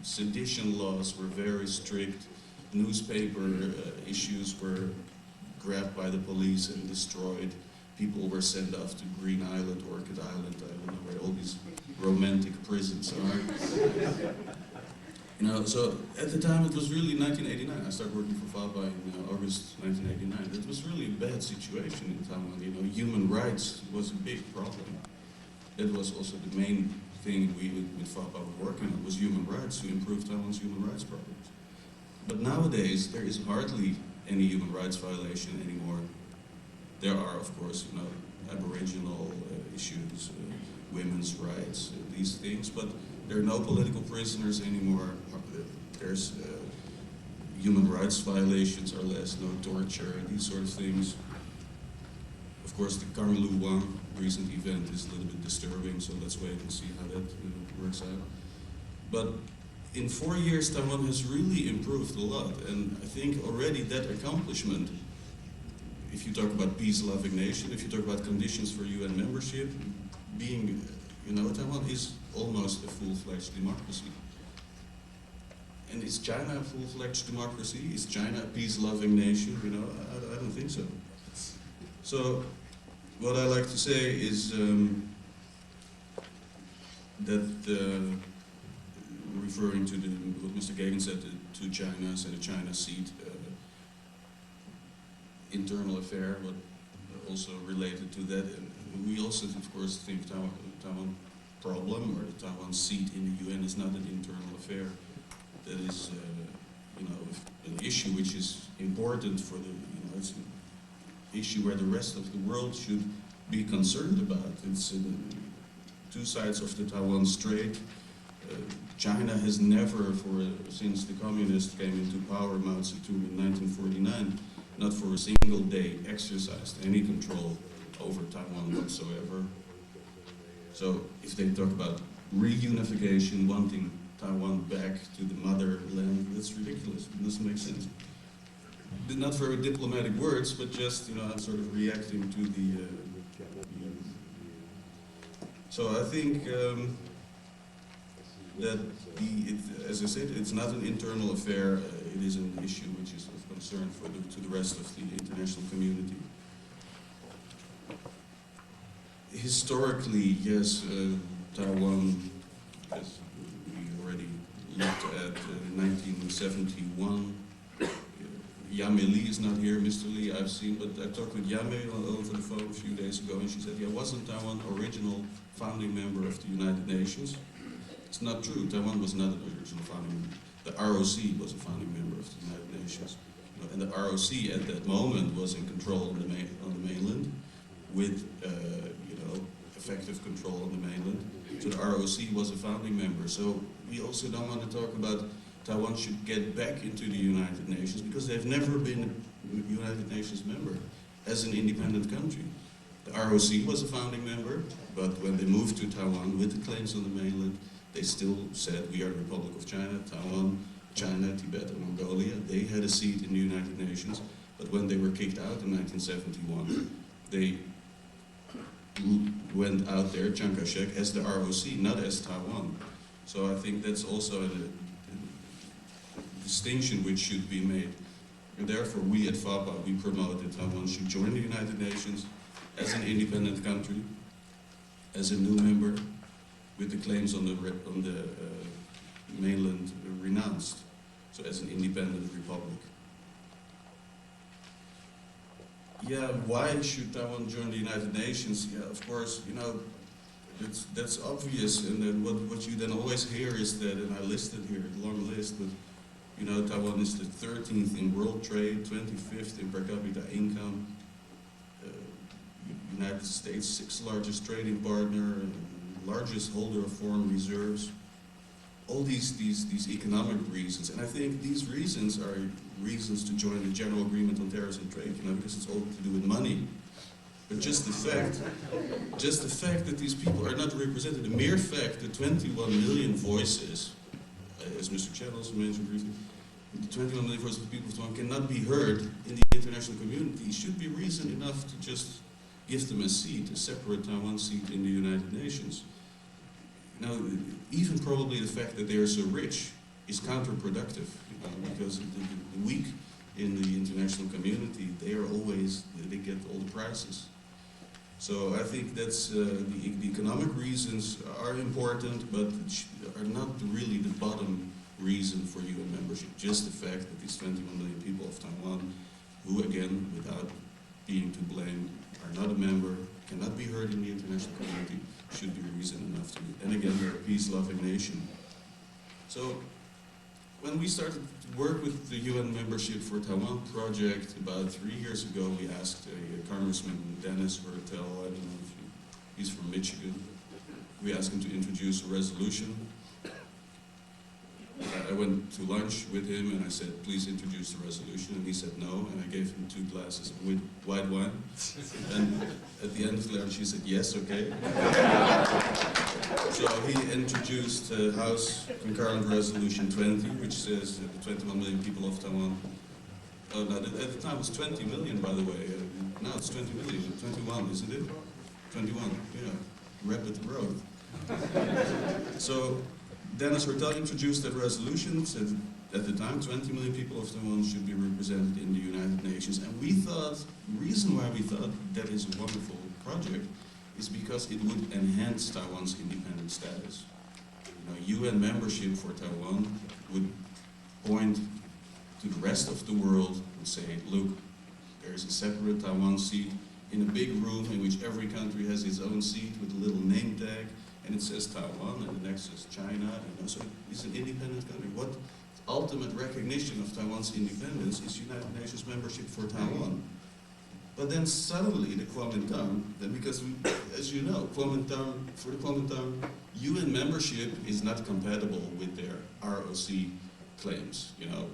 sedition laws were very strict. Newspaper issues were grabbed by the police and destroyed. People were sent off to Green Island, Orchid Island, I don't know where all these romantic prisons are. You know, so at the time it was really 1989. I started working for FAPA in August 1989. It was really a bad situation in Taiwan. You know, human rights was a big problem. That was also the main thing we with FAPA were working on, was human rights, to improve Taiwan's human rights problems. But nowadays, there is hardly any human rights violation anymore. There are, of course, you know, Aboriginal issues, women's rights, these things, but there are no political prisoners anymore. There's human rights violations are less, no torture, these sort of things. Of course, the Kang Lu Wang recent event is a little bit disturbing, so let's wait and see how that works out. But in 4 years, Taiwan has really improved a lot, and I think already that accomplishment, if you talk about peace-loving nation, if you talk about conditions for UN membership, being, you know, Taiwan is almost a full-fledged democracy. And is China a full-fledged democracy? Is China a peace-loving nation? You know, I don't think so. So, what I like to say is that referring to what Mr. Gagan said, the 2 Chinas and a China seat, internal affair, but also related to that. And we also, of course, think Taiwan problem or the Taiwan seat in the UN is not an internal affair. That is, you know, an issue which is important for the, you know, it's an issue where the rest of the world should be concerned about. It's 2 sides of the Taiwan Strait. China has never, since the communists came into power, Mao Zedong in 1949, not for a single day exercised any control over Taiwan whatsoever. So if they talk about reunification, wanting Taiwan back to the motherland, that's ridiculous. It doesn't make sense. Not very diplomatic words, but just, you know, I'm sort of reacting to the. So I think that as I said, it's not an internal affair. It is an issue which is of concern to the rest of the international community. Historically, yes, Taiwan, as we already looked at 1971. Yame Lee is not here, Mr. Lee, I've seen, but I talked with Yame over the phone a few days ago, and she said, yeah, wasn't Taiwan original founding member of the United Nations? It's not true. Taiwan was not an original founding member. The ROC was a founding member of the United Nations. And the ROC at that moment was in control on the mainland, with effective control on the mainland. So the ROC was a founding member. So we also don't want to talk about Taiwan should get back into the United Nations, because they've never been United Nations member as an independent country. The ROC was a founding member, but when they moved to Taiwan with the claims on the mainland, they still said we are the Republic of China, Taiwan, China, Tibet, and Mongolia. They had a seat in the United Nations, but when they were kicked out in 1971, they went out there, Chiang Kai-shek, as the ROC, not as Taiwan. So I think that's also a distinction which should be made. And therefore, we at FAPA, we promote that Taiwan should join the United Nations as an independent country, as a new member, with the claims on the mainland renounced, so as an independent republic. Yeah, why should Taiwan join the United Nations? Yeah, of course, you know, that's obvious, and then what you then always hear is that, and I listed here a long list, but you know, Taiwan is the 13th in world trade, 25th in per capita income, United States 6th largest trading partner, and largest holder of foreign reserves. All these economic reasons, and I think these reasons are reasons to join the General Agreement on Terrorism and Trade, you know, because it's all to do with money. But just the fact that these people are not represented, the mere fact that 21 million voices, as Mr. Chen also mentioned briefly, 21 million voices of people of Taiwan cannot be heard in the international community should be reason enough to just give them a seat, a separate Taiwan seat in the United Nations. Now, even probably the fact that they are so rich is counterproductive, you know, because the weak in the international community, they get all the prizes. So I think that's the economic reasons are important, but are not really the bottom reason for UN membership. Just the fact that these 21 million people of Taiwan, who again, without being to blame, are not a member, cannot be heard in the international community, should be reason enough to be. And again, they're a peace-loving nation. So when we started to work with the UN membership for Taiwan project about 3 years ago, we asked a Congressman, Dennis Hertel, I don't know if he's from Michigan. We asked him to introduce a resolution. I went to lunch with him and I said, please introduce the resolution, and he said no, and I gave him 2 glasses of white wine. And at the end of the lunch he said, yes, okay. So he introduced House Concurrent Resolution 20, which says that the 21 million people of Taiwan, no, at the time it was 20 million, by the way. Now it's 20 million, 21, isn't it? 21, yeah, rapid growth. So Dennis Hertel introduced that resolution, said at the time 20 million people of Taiwan should be represented in the United Nations. And we thought, the reason why we thought that is a wonderful project is because it would enhance Taiwan's independent status. You know, UN membership for Taiwan would point to the rest of the world and say, look, there's a separate Taiwan seat in a big room in which every country has its own seat with a little name tag, and it says Taiwan, and the next says China, and so it's an independent country. What ultimate recognition of Taiwan's independence is United Nations membership for Taiwan. But then suddenly the Kuomintang, then because we, as you know, for the Kuomintang, UN membership is not compatible with their ROC claims. You know,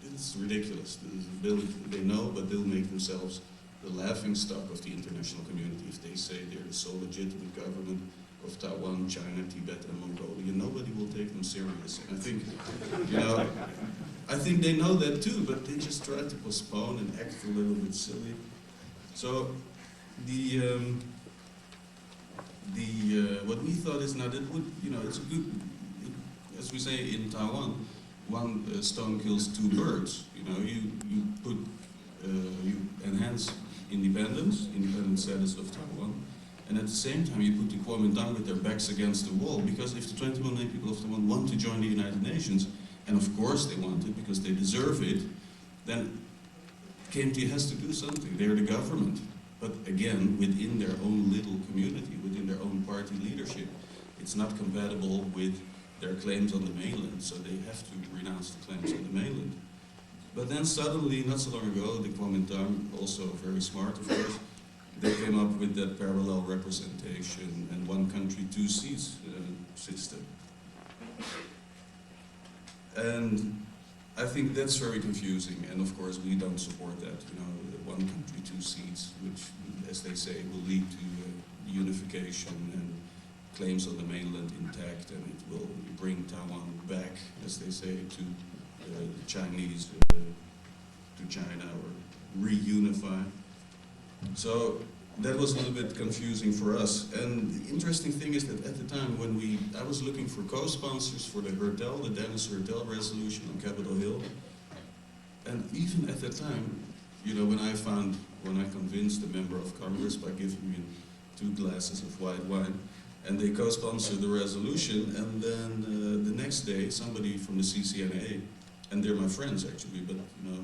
it's ridiculous. They know, but they'll make themselves the laughingstock of the international community if they say they're the sole legitimate government of Taiwan, China, Tibet, and Mongolia. Nobody will take them serious. And I think, you know, I think they know that too, but they just try to postpone and act a little bit silly. So what we thought is now that would, you know, it's a good, as we say in Taiwan, one stone kills 2 birds. You know, you enhance independent status of Taiwan, and at the same time you put the Kuomintang with their backs against the wall, because if the 21 million people of Taiwan want to join the United Nations, and of course they want it because they deserve it, then KMT has to do something. They're the government, but again, within their own little community, within their own party leadership. It's not compatible with their claims on the mainland, so they have to renounce the claims on the mainland. But then suddenly, not so long ago, the Kuomintang, also very smart of course, they came up with that parallel representation and 1 country, 2 seats system. And I think that's very confusing, and of course we don't support that. You know, the one country, two seats, which, as they say, will lead to unification and claims on the mainland intact, and it will bring Taiwan back, as they say, to the Chinese, to China, or reunify. So that was a little bit confusing for us. And the interesting thing is that at the time when I was looking for co-sponsors for the Hertel, the Dennis Hertel resolution on Capitol Hill, and even at that time, you know, when I convinced a member of Congress by giving me 2 glasses of white wine, and they co-sponsored the resolution, and then the next day somebody from the CCNA, and they're my friends actually, but you know,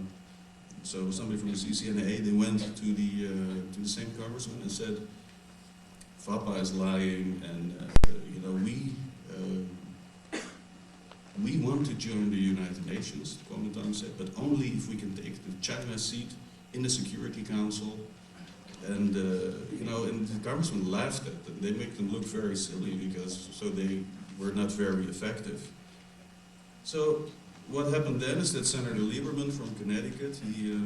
so somebody from the CCNA, they went to the same congressman and said, FAPA is lying, and you know, we want to join the United Nations, the Kuomintang said, but only if we can take the China seat in the Security Council. And you know, and the congressman laughed at them. They make them look very silly because they were not very effective. So what happened then is that Senator Lieberman from Connecticut, he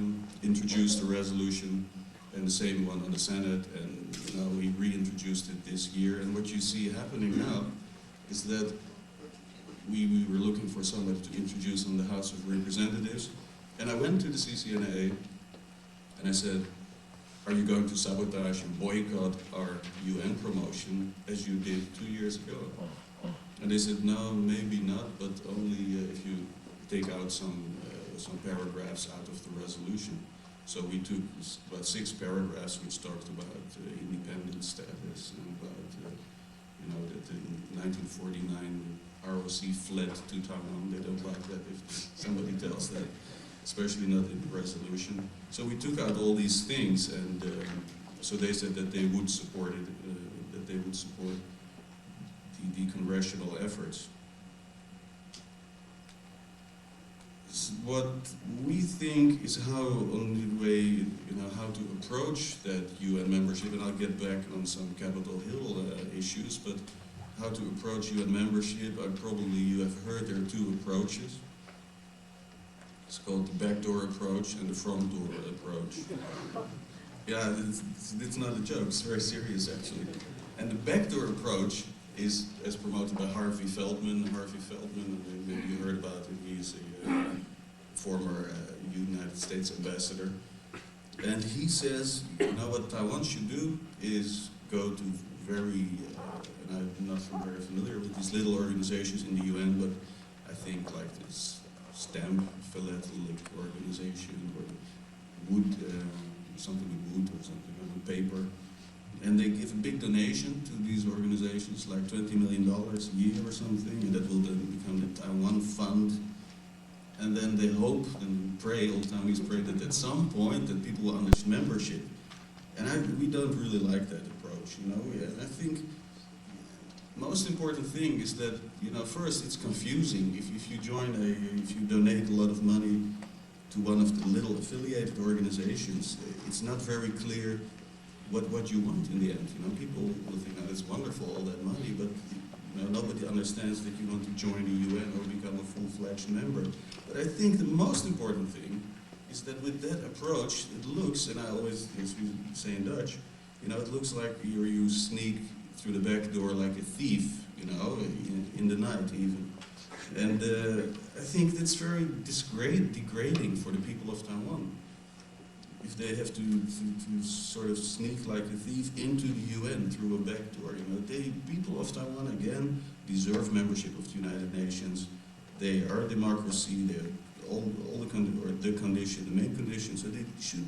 introduced a resolution, and the same one on the Senate, and you know, we reintroduced it this year. And what you see happening now is that we were looking for somebody to introduce on the House of Representatives, and I went to the CCNA and I said, are you going to sabotage and boycott our UN promotion as you did 2 years ago? And they said, no, maybe not, but only if you take out some paragraphs out of the resolution. So we took about 6 paragraphs which talked about independent status and about, you know, that in 1949 ROC fled to Taiwan. They don't like that if somebody tells that, especially not in the resolution. So we took out all these things, and so they said that they would support it, that they would support the congressional efforts. What we think is how, on the way, you know, how to approach that UN membership, and I'll get back on some Capitol Hill issues, but how to approach UN membership, you have heard there are 2 approaches. It's called the Backdoor Approach and the Front Door Approach. Yeah, it's not a joke, it's very serious actually. And the Backdoor Approach is as promoted by Harvey Feldman. Harvey Feldman, maybe you heard about him, he's a former United States ambassador. And he says, you know, what Taiwan should do is go to very, and I'm not very familiar with these little organizations in the UN, but I think like this stamp philatelic organization, or wood, something with wood or something, or with paper. And they give a big donation to these organizations, like $20 million a year or something, and that will then become the Taiwan Fund. And then they hope and pray, old Taiwanese pray, that at some point that people will understand membership. And we don't really like that approach, you know. I think most important thing is that, you know, first it's confusing. If you if you donate a lot of money to one of the little affiliated organizations, it's not very clear what you want in the end. You know, people will think, oh, it's wonderful, all that money, but you know, nobody understands that you want to join the UN or become a full-fledged member. But I think the most important thing is that with that approach, it looks, and I always, as we say in Dutch, you know, it looks like you sneak through the back door like a thief, you know, in the night even. And I think that's very degrading for the people of Taiwan. If they have to sort of sneak like a thief into the UN through a back door, you know, people of Taiwan, again, deserve membership of the United Nations. They are a democracy, they're the main condition, so they should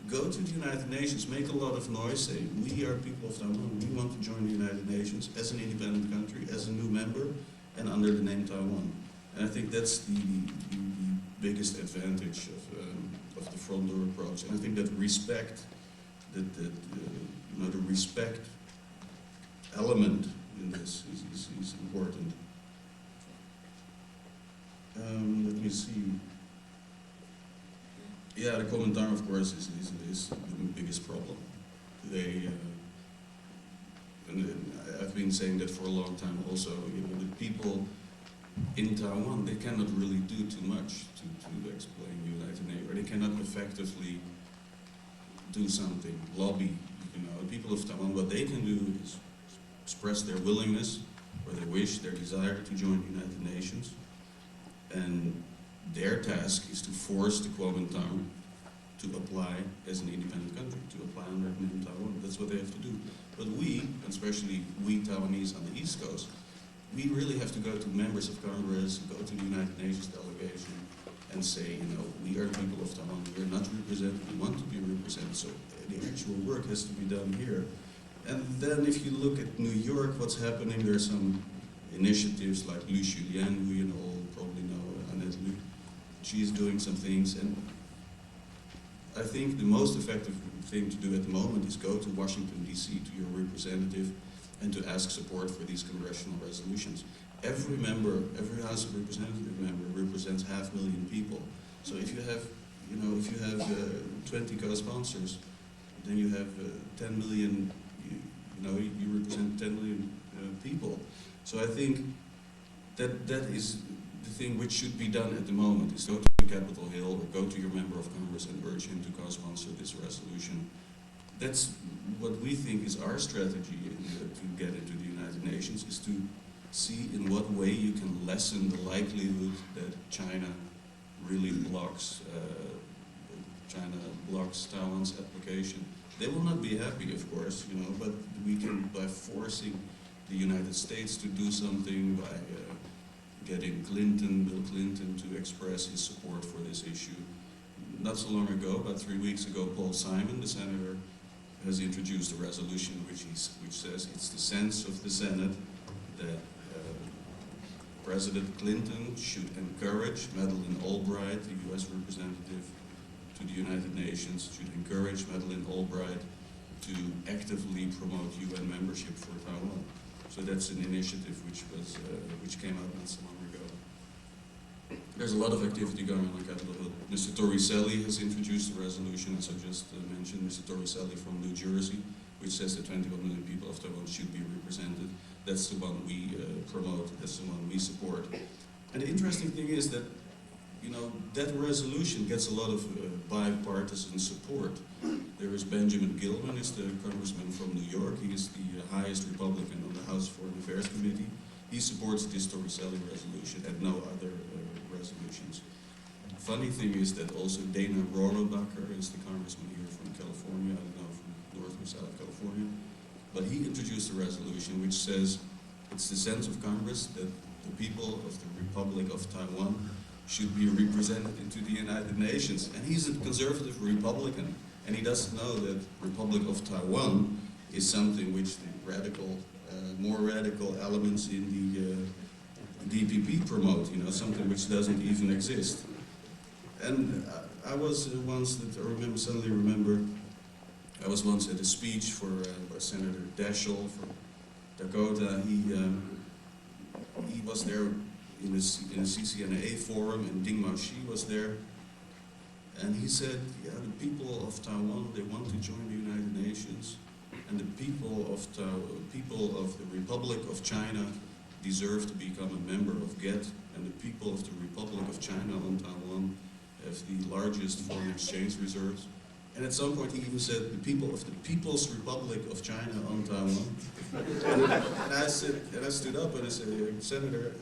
go to the United Nations, make a lot of noise, say, we are people of Taiwan, we want to join the United Nations as an independent country, as a new member, and under the name Taiwan. And I think that's the biggest advantage of the front door approach. And I think that respect, you know, the respect element in this is important. Let me see. Yeah, the Kuomintang, of course, is the biggest problem. And I've been saying that for a long time also. You know, the people in Taiwan, they cannot really do too much to explain United Nations, or they cannot effectively do something, lobby. The people of Taiwan, what they can do is express their willingness, or their wish, their desire to join the United Nations, and their task is to force the Kuomintang to apply as an independent country, to apply under the name Taiwan. That's what they have to do. But we, especially we Taiwanese on the East Coast, we really have to go to members of Congress, go to the United Nations delegation, and say, we are the people of Taiwan, we are not represented, we want to be represented, so the actual work has to be done here. And then if you look at New York, what's happening, there are some initiatives like Lu Xulian, who you all probably know, Annette Lu. She's doing some things, and I think the most effective thing to do at the moment is go to Washington, D.C., to your representative, and to ask support for these congressional resolutions. Every member, every House of Representative member represents 500,000 people. So if you have, 20 co-sponsors, then you have 10 million. You represent 10 million people. So I think that is the thing which should be done at the moment: is go to Capitol Hill or go to your member of Congress and urge him to co-sponsor this resolution. That's what we think is our strategy to get into the United Nations, is to see in what way you can lessen the likelihood that China really blocks Taiwan's application. They will not be happy, of course, but we can, by forcing the United States to do something, by getting Bill Clinton to express his support for this issue. Not so long ago, about 3 weeks ago, Paul Simon, the senator, has introduced a resolution which says it's the sense of the Senate that President Clinton should encourage Madeleine Albright, the U.S. representative to the United Nations, should encourage Madeleine Albright to actively promote UN membership for Taiwan. So that's an initiative which came out not so long ago. There's a lot of activity going on Capitol Hill. Mr. Torricelli has introduced a resolution, as I just mentioned, Mr. Torricelli from New Jersey, which says that 21 million people of Taiwan should be represented. That's the one we promote, that's the one we support. And the interesting thing is that, that resolution gets a lot of bipartisan support. There is Benjamin Gilman, is the congressman from New York. He is the highest Republican on the House Foreign Affairs Committee. He supports this Torricelli resolution and no other resolutions. The funny thing is that also Dana Rohrabacher is the congressman here from California, I don't know, from North or South California, but he introduced a resolution which says it's the sense of Congress that the people of the Republic of Taiwan should be represented into the United Nations. And he's a conservative Republican, and he doesn't know that Republic of Taiwan is something which the more radical elements in the DPP promote, something which doesn't even exist. And I was once, suddenly remember, I was once at a speech for Senator Daschle from Dakota. He was there in a CCNA forum, and Ding Mao Shi was there. And he said, the people of Taiwan, they want to join the United Nations, and the people of the Republic of China deserve to become a member of GET, and the people of the Republic of China on Taiwan have the largest foreign exchange reserves. And at some point he even said, the people of the People's Republic of China on Taiwan. and I stood up and I said, Senator,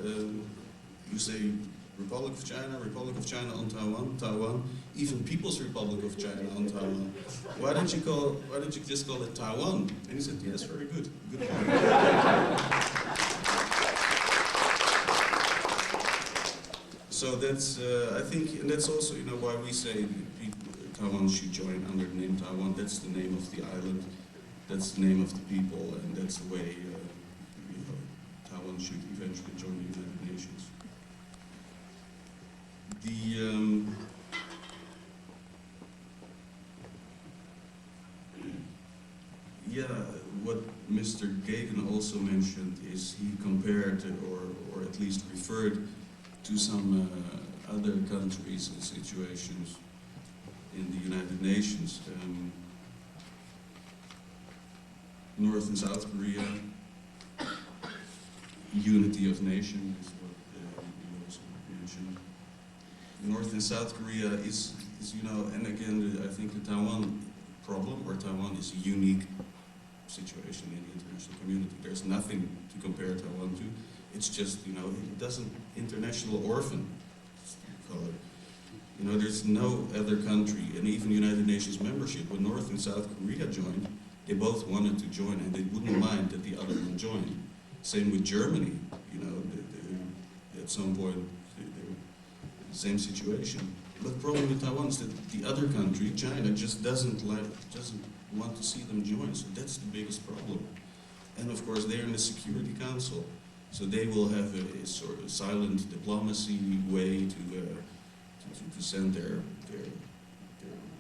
you say Republic of China on Taiwan, even People's Republic of China on Taiwan. Why don't you just call it Taiwan? And he said, yes, very good. Good point. So that's, I think, and that's also, why we say Taiwan should join under the name Taiwan. That's the name of the island, that's the name of the people, and that's the way, Taiwan should eventually join the United Nations. What Mr. Gagan also mentioned is he compared, or at least referred to some other countries and situations in the United Nations. North and South Korea, unity of nations is what North and South Korea is, you know, and again, I think the Taiwan problem, or Taiwan is a unique situation in the international community. There's nothing to compare Taiwan to. It's just, you know, it doesn't, international orphan, call it. You know, there's no other country, and even United Nations membership, when North and South Korea joined, they both wanted to join, and they wouldn't mind that the other one joined. Same with Germany, you know, at some point, they're the same situation. But the problem with Taiwan is that the other country, China, just doesn't want to see them join, so that's the biggest problem. And of course, they're in the Security Council, so they will have a sort of silent diplomacy way to send their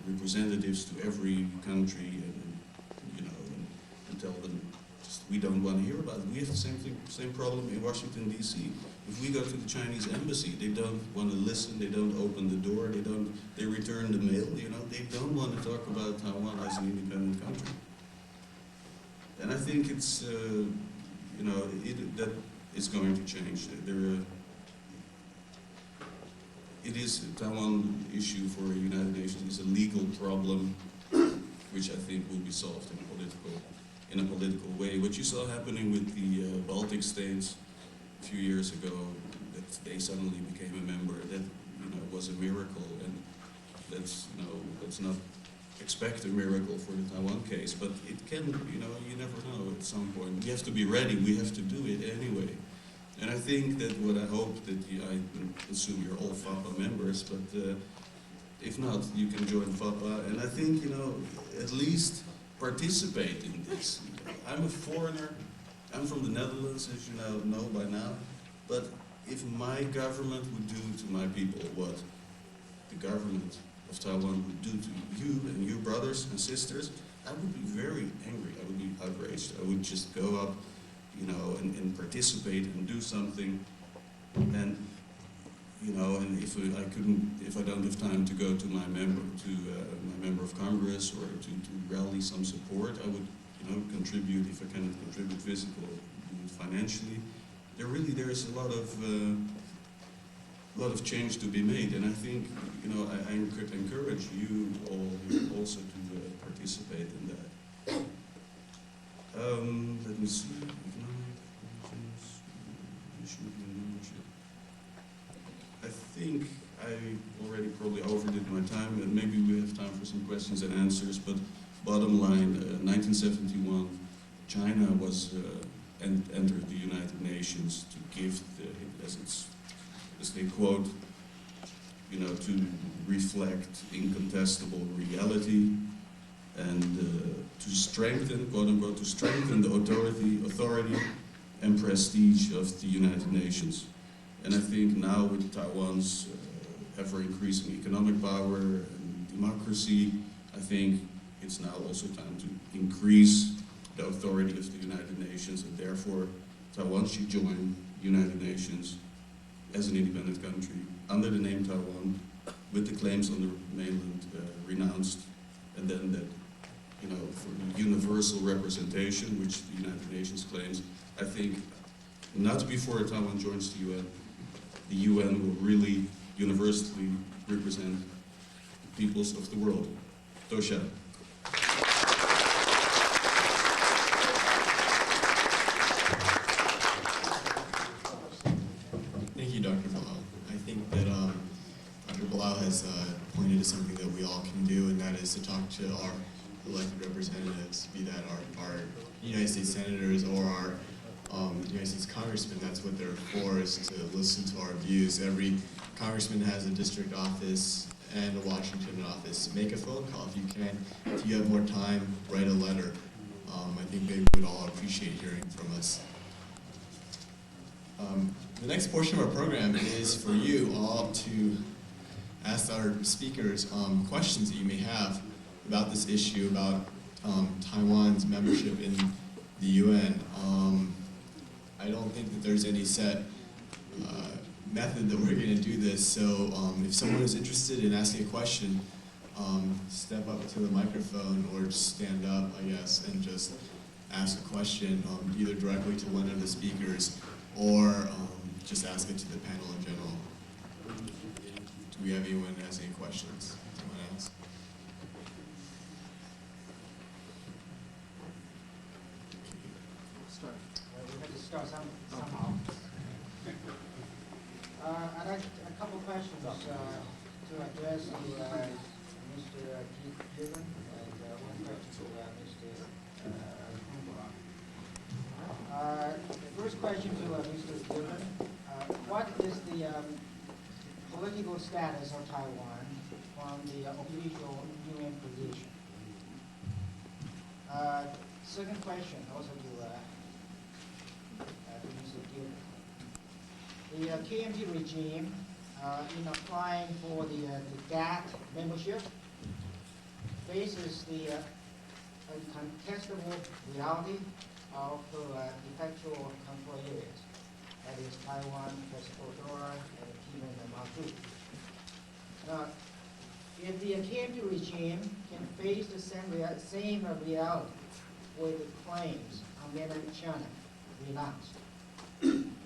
representatives to every country and you know and tell them just, we don't want to hear about it. We have the same problem in Washington D.C. If we go to the Chinese embassy, they don't want to listen. They don't open the door. They return the mail. You know, they don't want to talk about Taiwan as an independent country. And I think it's you know that is going to change. It is a Taiwan issue for the United Nations. It's a legal problem, which I think will be solved in a political way. What you saw happening with the Baltic states a few years ago, that they suddenly became a member, that was a miracle, and let's not expect a miracle for the Taiwan case, but it can, you never know at some point. We have to be ready. We have to do it anyway. And I think that what I hope that I assume you're all FAPA members, but if not, you can join FAPA. And I think, at least participate in this. I'm a foreigner. I'm from the Netherlands, as you know by now. But if my government would do to my people what the government of Taiwan would do to you and your brothers and sisters, I would be very angry. I would be outraged. I would just go up, and participate and do something. And and if I don't have time to go to my member of Congress or to rally some support, I would contribute if I can contribute physically, financially. There is a lot of change to be made, and I think I encourage you all also to participate in that. Let me see. I think I already probably overdid my time, and maybe we have time for some questions and answers, but bottom line, 1971, China was entered the United Nations to give, as they quote, to reflect incontestable reality and to strengthen, quote unquote, to strengthen the authority and prestige of the United Nations. And I think now with Taiwan's ever-increasing economic power and democracy, I think it's now also time to increase the authority of the United Nations, and therefore Taiwan should join the United Nations as an independent country under the name Taiwan, with the claims on the mainland renounced, and then that, for the universal representation, which the United Nations claims, I think not before Taiwan joins the UN will really universally represent the peoples of the world. Tosha. Thank you, Dr. Bilal. I think that Dr. Bilal has pointed to something that we all can do, and that is to talk to our elected representatives, be that our United States senators or our United States congressmen. That's what they're for, is to listen to our views. Every congressman has a district office and a Washington office. Make a phone call if you can. If you have more time, write a letter. I think they would all appreciate hearing from us. The next portion of our program is for you all to ask our speakers questions that you may have about this issue, about Taiwan's membership in the UN. I don't think that there's any set method that we're going to do this, so if someone is interested in asking a question, step up to the microphone or just stand up, I guess, and just ask a question, either directly to one of the speakers or just ask it to the panel in general. Do we have anyone who has any questions? Someone else? We have to start somehow. I'd like a couple questions to address to Mr. Gibbon and one question to Mr. Kumbara. The first question to Mr. Gibbon. What is the political status of Taiwan from the official UN position? Second question also to Mr. Gibbon. The KMT regime, in applying for the GATT membership, faces the uncontestable reality of effectual control areas. That is Taiwan, Pescadora, and even Mapu. Now, if the KMT regime can face the same reality with the claims on mainland China renounced,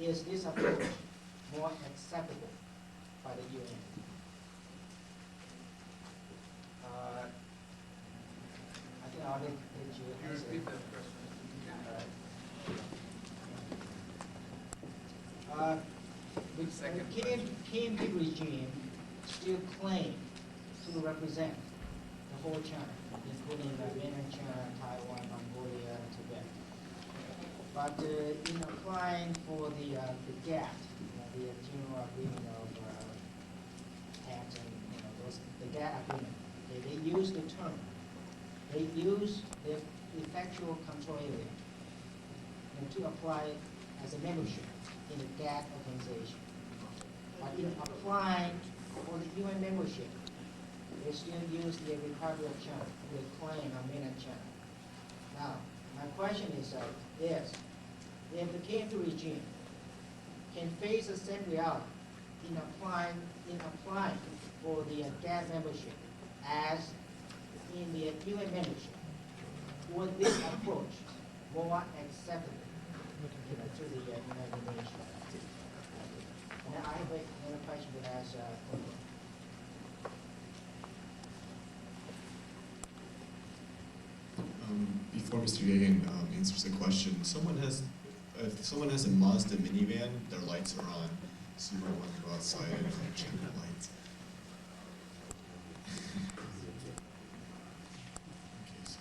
is this approach more acceptable by the UN? I think I'll let you answer. Repeat that question. The KMT regime still claim to represent the whole China, including mainland China, Taiwan, Mongolia, and Tibet. But in applying for the GATT, the General Agreement of Tax and the GATT agreement, they use the term. They use the effectual control area to apply as a membership in the GATT organization. But in applying for the UN membership, they still use the Republic of China, the claim on mainland China. Now, my question is this: if the KMT regime can face the same reality in applying for the GATT membership as in the UN membership, would this approach more acceptable to the United Nations? And I have another question to ask. Before Mr. Gagan answers the question, if someone has a Mazda minivan, their lights are on, so you might want to go outside and check the lights. Okay, so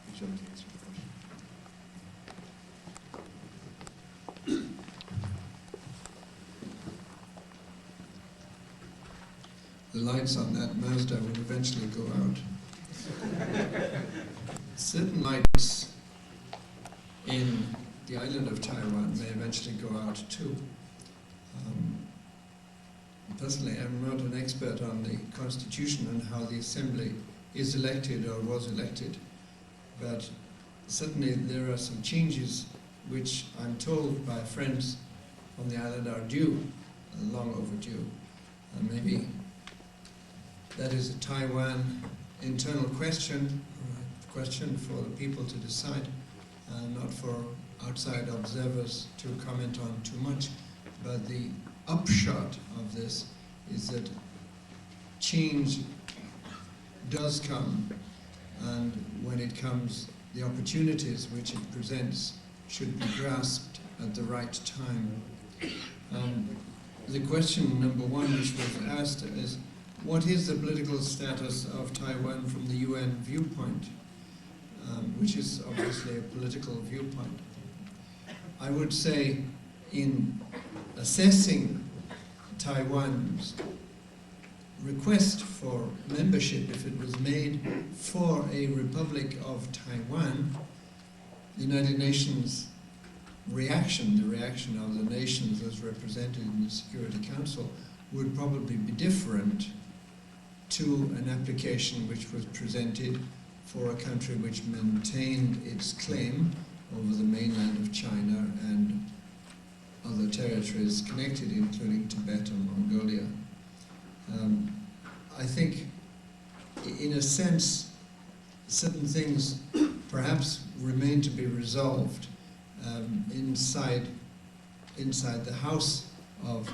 good job to answer the question. The lights on that Mazda will eventually go out. Certain lights in the island of Taiwan may eventually go out too. Personally, I'm not an expert on the Constitution and how the Assembly is elected or was elected, but certainly there are some changes which I'm told by friends on the island are due, long overdue. And maybe that is a Taiwan internal question for the people to decide, not for outside observers to comment on too much. But the upshot of this is that change does come, and when it comes, the opportunities which it presents should be grasped at the right time. The question number one which was asked is, what is the political status of Taiwan from the UN viewpoint, which is obviously a political viewpoint? I would say in assessing Taiwan's request for membership, if it was made for a Republic of Taiwan, the United Nations reaction, the reaction of the nations as represented in the Security Council, would probably be different to an application which was presented for a country which maintained its claim over the mainland of China and other territories connected, including Tibet and Mongolia. I think, in a sense, certain things perhaps remain to be resolved inside the house of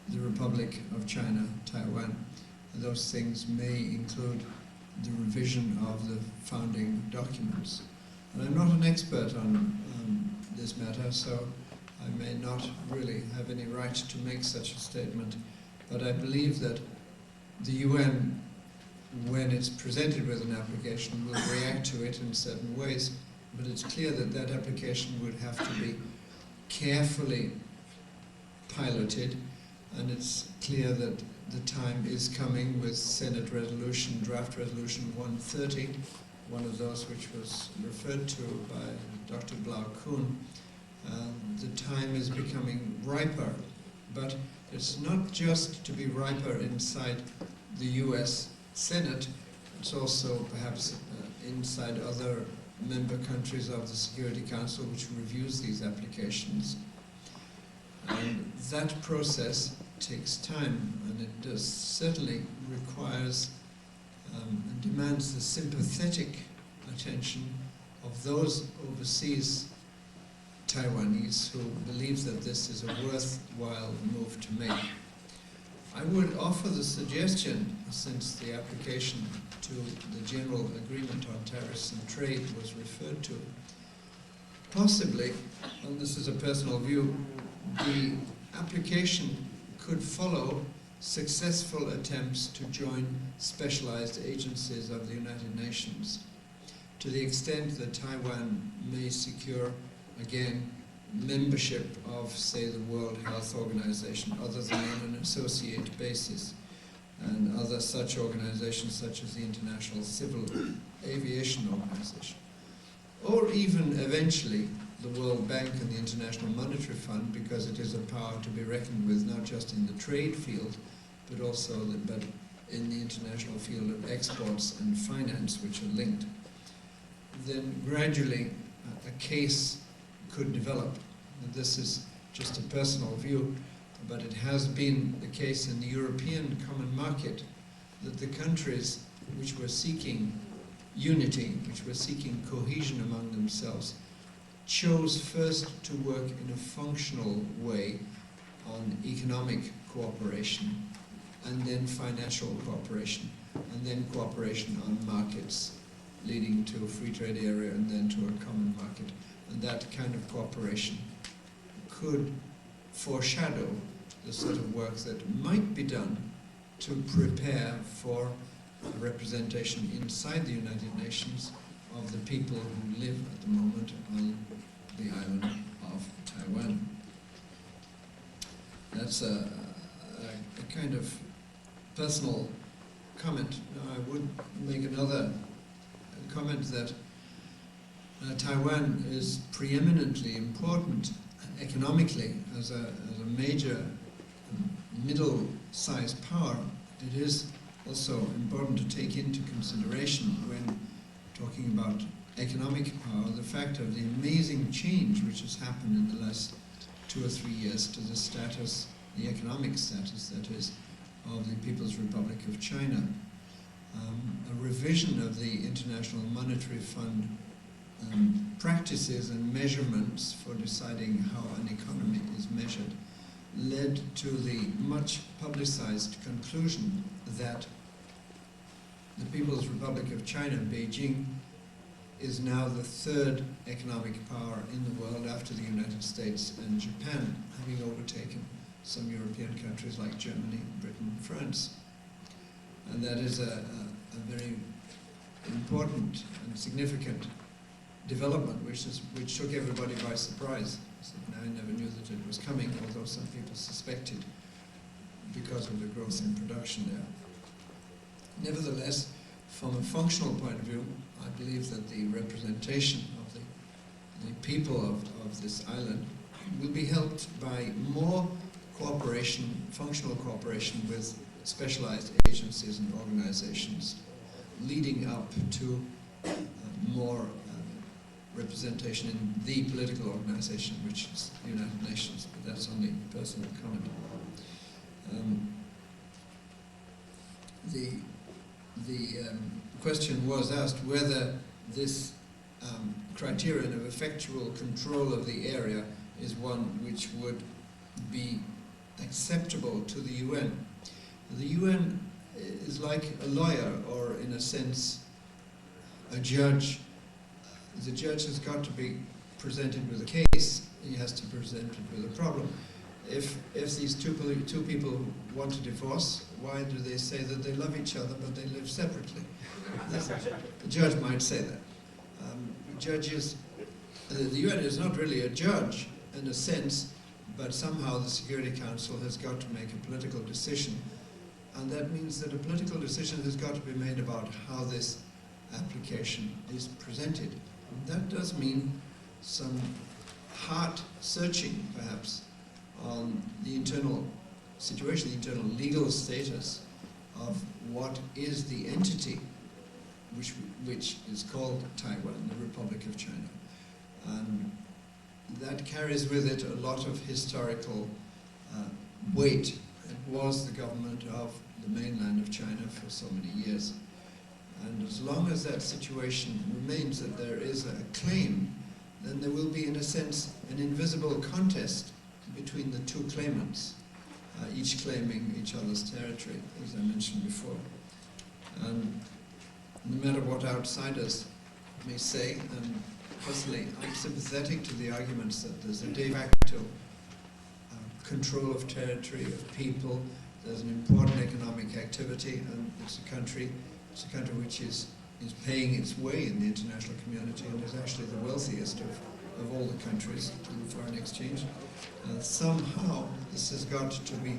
the Republic of China, Taiwan. And those things may include the revision of the founding documents. And I'm not an expert on this matter, so I may not really have any right to make such a statement, but I believe that the UN, when it's presented with an application, will react to it in certain ways, but it's clear that that application would have to be carefully piloted, and it's clear that the time is coming with Senate resolution, draft resolution 130, one of those which was referred to by Dr. Blau-Kuhn. The time is becoming riper, but it's not just to be riper inside the US Senate, it's also perhaps inside other member countries of the Security Council which reviews these applications. And that process takes time, and it does certainly requires and demands the sympathetic attention of those overseas Taiwanese who believe that this is a worthwhile move to make. I would offer the suggestion, since the application to the General Agreement on Tariffs and Trade was referred to, possibly, and this is a personal view, the application could follow successful attempts to join specialized agencies of the United Nations, to the extent that Taiwan may secure, again, membership of, say, the World Health Organization, other than on an associate basis, and other such organizations such as the International Civil Aviation Organization, or even eventually the World Bank and the International Monetary Fund, because it is a power to be reckoned with not just in the trade field, but also in the international field of exports and finance, which are linked. Then gradually a case could develop. And this is just a personal view, but it has been the case in the European common market that the countries which were seeking unity, which were seeking cohesion among themselves, chose first to work in a functional way on economic cooperation, and then financial cooperation, and then cooperation on markets, leading to a free trade area and then to a common market. And that kind of cooperation could foreshadow the sort of work that might be done to prepare for representation inside the United Nations of the people who live at the moment on the island of Taiwan. That's a kind of personal comment. Now, I would make another comment that Taiwan is preeminently important economically as a major middle-sized power. It is also important to take into consideration when talking about economic power the fact of the amazing change which has happened in the last 2 or 3 years to the status, the economic status, that is, of the People's Republic of China. A revision of the International Monetary Fund practices and measurements for deciding how an economy is measured led to the much publicized conclusion that the People's Republic of China, Beijing, is now the third economic power in the world after the United States and Japan, having overtaken some European countries like Germany, Britain, France. And that is a very important and significant development which took everybody by surprise. I never knew that it was coming, although some people suspected because of the growth in production there. Nevertheless, from a functional point of view, I believe that the representation of the people of this island will be helped by more cooperation, functional cooperation with specialized agencies and organizations, leading up to more representation in the political organization, which is the United Nations, but that's only personal comment. The question was asked whether this criterion of effectual control of the area is one which would be acceptable to the UN. The UN is like a lawyer, or in a sense, a judge. The judge has got to be presented with a case. He has to present it with a problem. If these two people want to divorce, why do they say that they love each other but they live separately? The judge might say that. Judges, the UN is not really a judge in a sense, but somehow the Security Council has got to make a political decision, and that means that a political decision has got to be made about how this application is presented. And that does mean some heart searching, perhaps, on the internal situation, the internal legal status of what is the entity which is called Taiwan, the Republic of China. And that carries with it a lot of historical weight. It was the government of the mainland of China for so many years. And as long as that situation remains, that there is a claim, then there will be, in a sense, an invisible contest between the two claimants, each claiming each other's territory, as I mentioned before. And no matter what outsiders may say, and personally I'm sympathetic to the arguments that there's a de facto control of territory, of people, there's an important economic activity, and it's a country which is paying its way in the international community and is actually the wealthiest of all the countries to the foreign exchange. Somehow this has got to be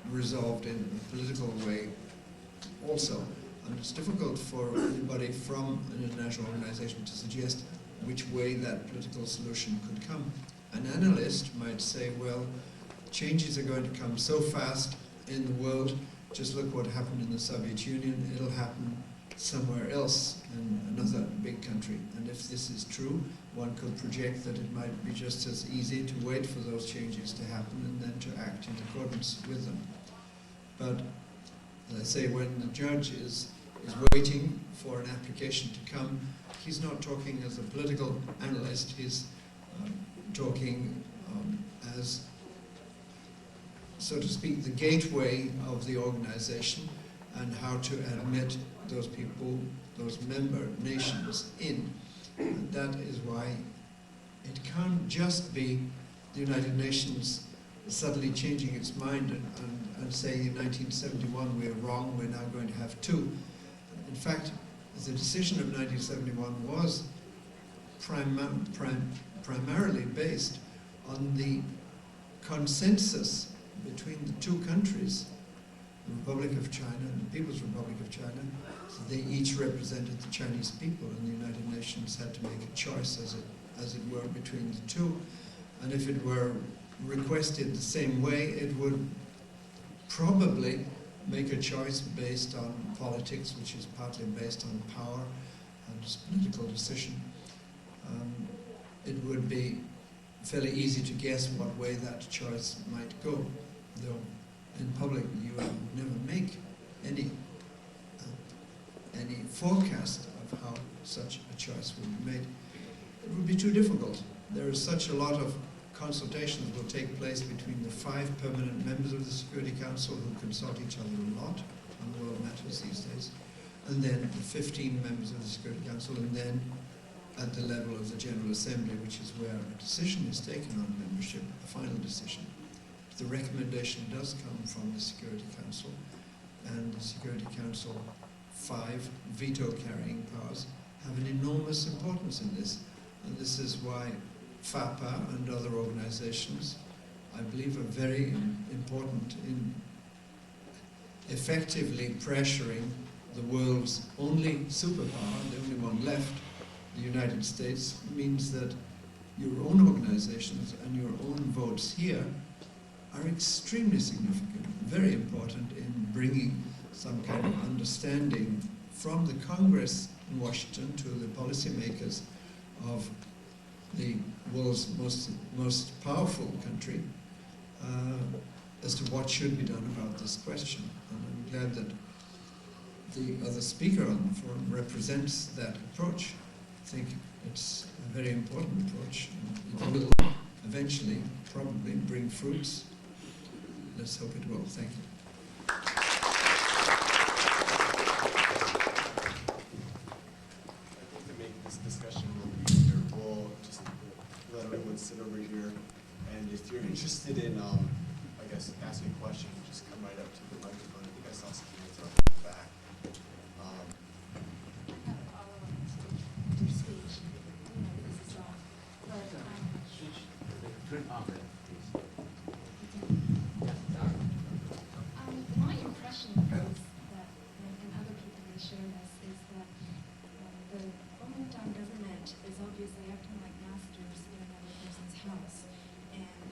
resolved in a political way also. And it's difficult for anybody from an international organization to suggest which way that political solution could come. An analyst might say, well, changes are going to come so fast in the world, just look what happened in the Soviet Union, it'll happen somewhere else in another big country. And if this is true, one could project that it might be just as easy to wait for those changes to happen and then to act in accordance with them. But, as I say, when the judge is waiting for an application to come, he's not talking as a political analyst, he's talking as, so to speak, the gateway of the organization and how to admit those people, those member nations in. And that is why it can't just be the United Nations suddenly changing its mind and saying in 1971 we're wrong, we're now going to have two. In fact, the decision of 1971 was primarily based on the consensus between the two countries, the Republic of China and the People's Republic of China. So they each represented the Chinese people, and the United Nations had to make a choice, as it were, between the two. And if it were requested the same way, it would probably make a choice based on politics, which is partly based on power and it's a political decision. It would be fairly easy to guess what way that choice might go, though in public you would never make any forecast of how such a choice would be made. It would be too difficult. There is such a lot of consultations will take place between the 5 permanent members of the Security Council who consult each other a lot on world matters these days, and then the 15 members of the Security Council, and then at the level of the General Assembly, which is where a decision is taken on membership, a final decision. The recommendation does come from the Security Council, and the Security Council 5 veto-carrying powers have an enormous importance in this, and this is why FAPA and other organizations, I believe, are very important in effectively pressuring the world's only superpower, the only one left, the United States, means that your own organizations and your own votes here are extremely significant, very important in bringing some kind of understanding from the Congress in Washington to the policymakers of the world's most powerful country as to what should be done about this question. And I'm glad that the other speaker on the forum represents that approach. I think it's a very important approach, and it will eventually probably bring fruits. let's hope it will. Thank you. To make this discussion a little easier, we'll just let everyone sit over here, and if you're interested in, I guess, asking a question, just come right up to the microphone. I think I saw some hands up in the back. My impression is that, and other people may share this, is that the Kuomintang government is obviously acting like masters in another person's house. And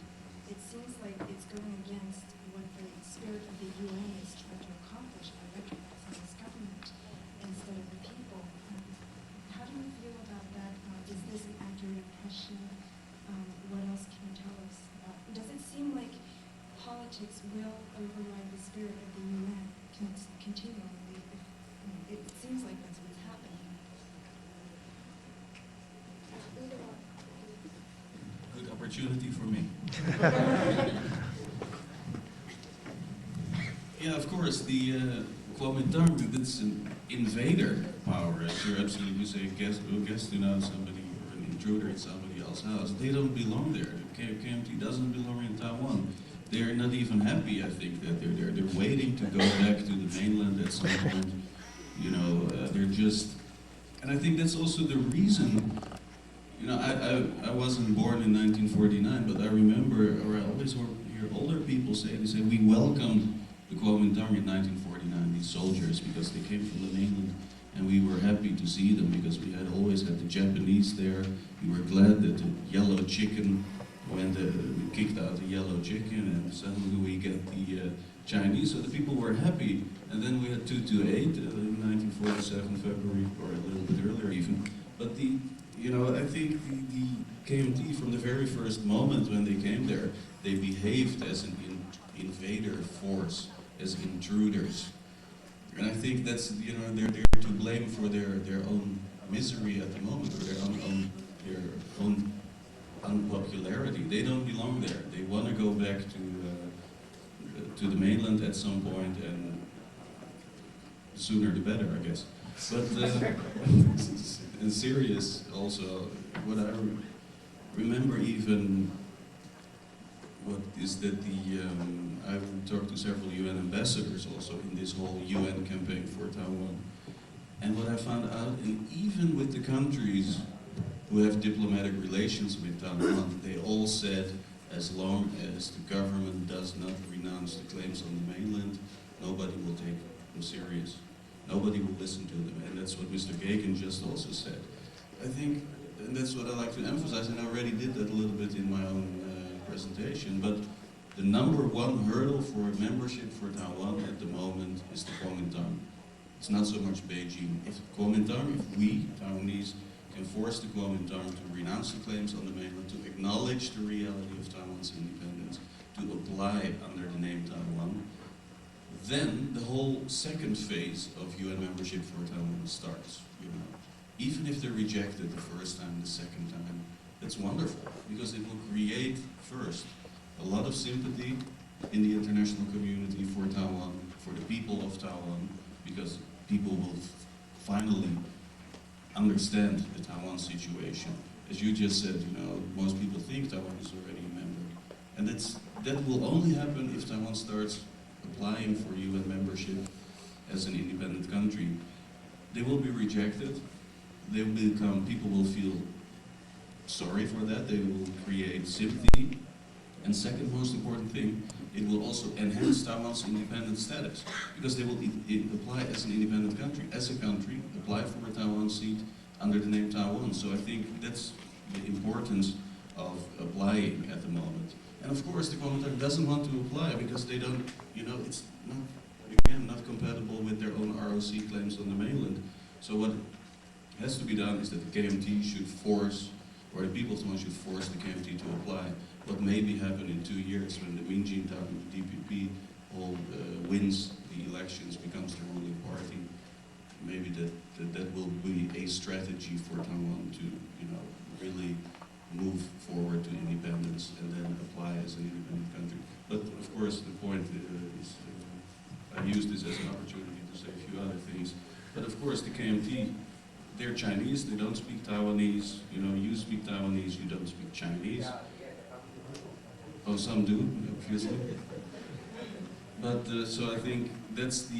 it seems like it's going against what the spirit of the UN is trying to accomplish by recognizing this government instead of the people. How do you feel about that? Is this an accurate impression? What else can you tell us about? Does it seem like politics will override the spirit of the UN continually? It seems like that's what's happening. Good opportunity for me. Yeah, of course, the Kuomintang, it's an invader power, as you're absolutely saying, guest in somebody, or an intruder in somebody else's house. They don't belong there. The KMT doesn't belong in Taiwan. They're not even happy, I think, that they're there. They're waiting to go back to the mainland at some point. You know, they're just, and I think that's also the reason. You know, I wasn't born in 1949, but I remember, or I always hear older people say, they say, we welcomed the Kuomintang in 1949, these soldiers, because they came from the mainland, and we were happy to see them because we had always had the Japanese there. We were glad that the yellow chicken went, we kicked out the yellow chicken, and suddenly we get the Chinese, so the people were happy. And then we had 228 in 1947, February, or a little bit earlier even. But the, you know, I think the KMT from the very first moment when they came there, they behaved as an invader force, as intruders. And I think that's, you know, they're to blame for their own misery at the moment, or their own unpopularity. They don't belong there. They want to go back to the mainland at some point, and the sooner the better, I guess. But in serious, also, what I remember even, what is that I've talked to several UN ambassadors also in this whole UN campaign for Taiwan. And what I found out, and even with the countries who have diplomatic relations with Taiwan, they all said, as long as the government does not renounce the claims on the mainland, nobody will take them serious. Nobody will listen to them. And that's what Mr. Gagan just also said. I think, and that's what I like to emphasize, and I already did that a little bit in my own presentation, but the number one hurdle for membership for Taiwan at the moment is the Kuomintang. It's not so much Beijing. If Kuomintang, if we, Taiwanese, can force the Kuomintang to renounce the claims on the mainland, to acknowledge the reality of Taiwan's independence, to apply under the name Taiwan, then the whole second phase of UN membership for Taiwan starts. You know, even if they're rejected the first time, the second time, that's wonderful, because it will create first a lot of sympathy in the international community for Taiwan, for the people of Taiwan, because people will finally understand the Taiwan situation. As you just said, you know, most people think Taiwan is already a member. And that will only happen if Taiwan starts applying for UN membership as an independent country. They will be rejected. They will become, people will feel sorry for that. They will create sympathy. And second most important thing, it will also enhance Taiwan's independent status, because they will apply as an independent country, apply for a Taiwan seat under the name Taiwan. So I think that's the importance of applying at the moment. And of course, the Kuomintang doesn't want to apply because they don't, you know, it's not, again, not compatible with their own ROC claims on the mainland. So what has to be done is that the KMT should force, or the people of Taiwan should force the KMT to apply. What maybe happen in 2 years when the Minjintang DPP wins the elections, becomes the ruling party, maybe that will be a strategy for Taiwan to, you know, really move forward to independence and then apply as an independent country. But of course, the point is, I use this as an opportunity to say a few other things. But of course, the KMT, they're Chinese, they don't speak Taiwanese. You know, you speak Taiwanese, you don't speak Chinese. Oh, some do, obviously. But, so I think that's the,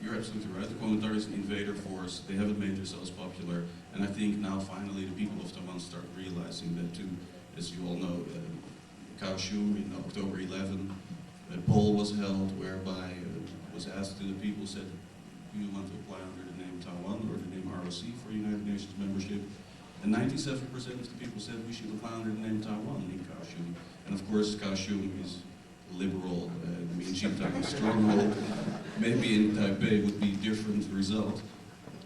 you're absolutely right, the Kuomintang is an invader force. They haven't made themselves popular. And I think now finally the people of Taiwan start realizing that too. As you all know, Kaohsiung in October 11, a poll was held whereby was asked to the people, said, do you want to apply under the name Taiwan or the name ROC for United Nations membership? And 97% of the people said we should apply under the name Taiwan in Kaohsiung. And of course, Kaohsiung is liberal, Minjintang stronghold. Maybe in Taipei would be different result.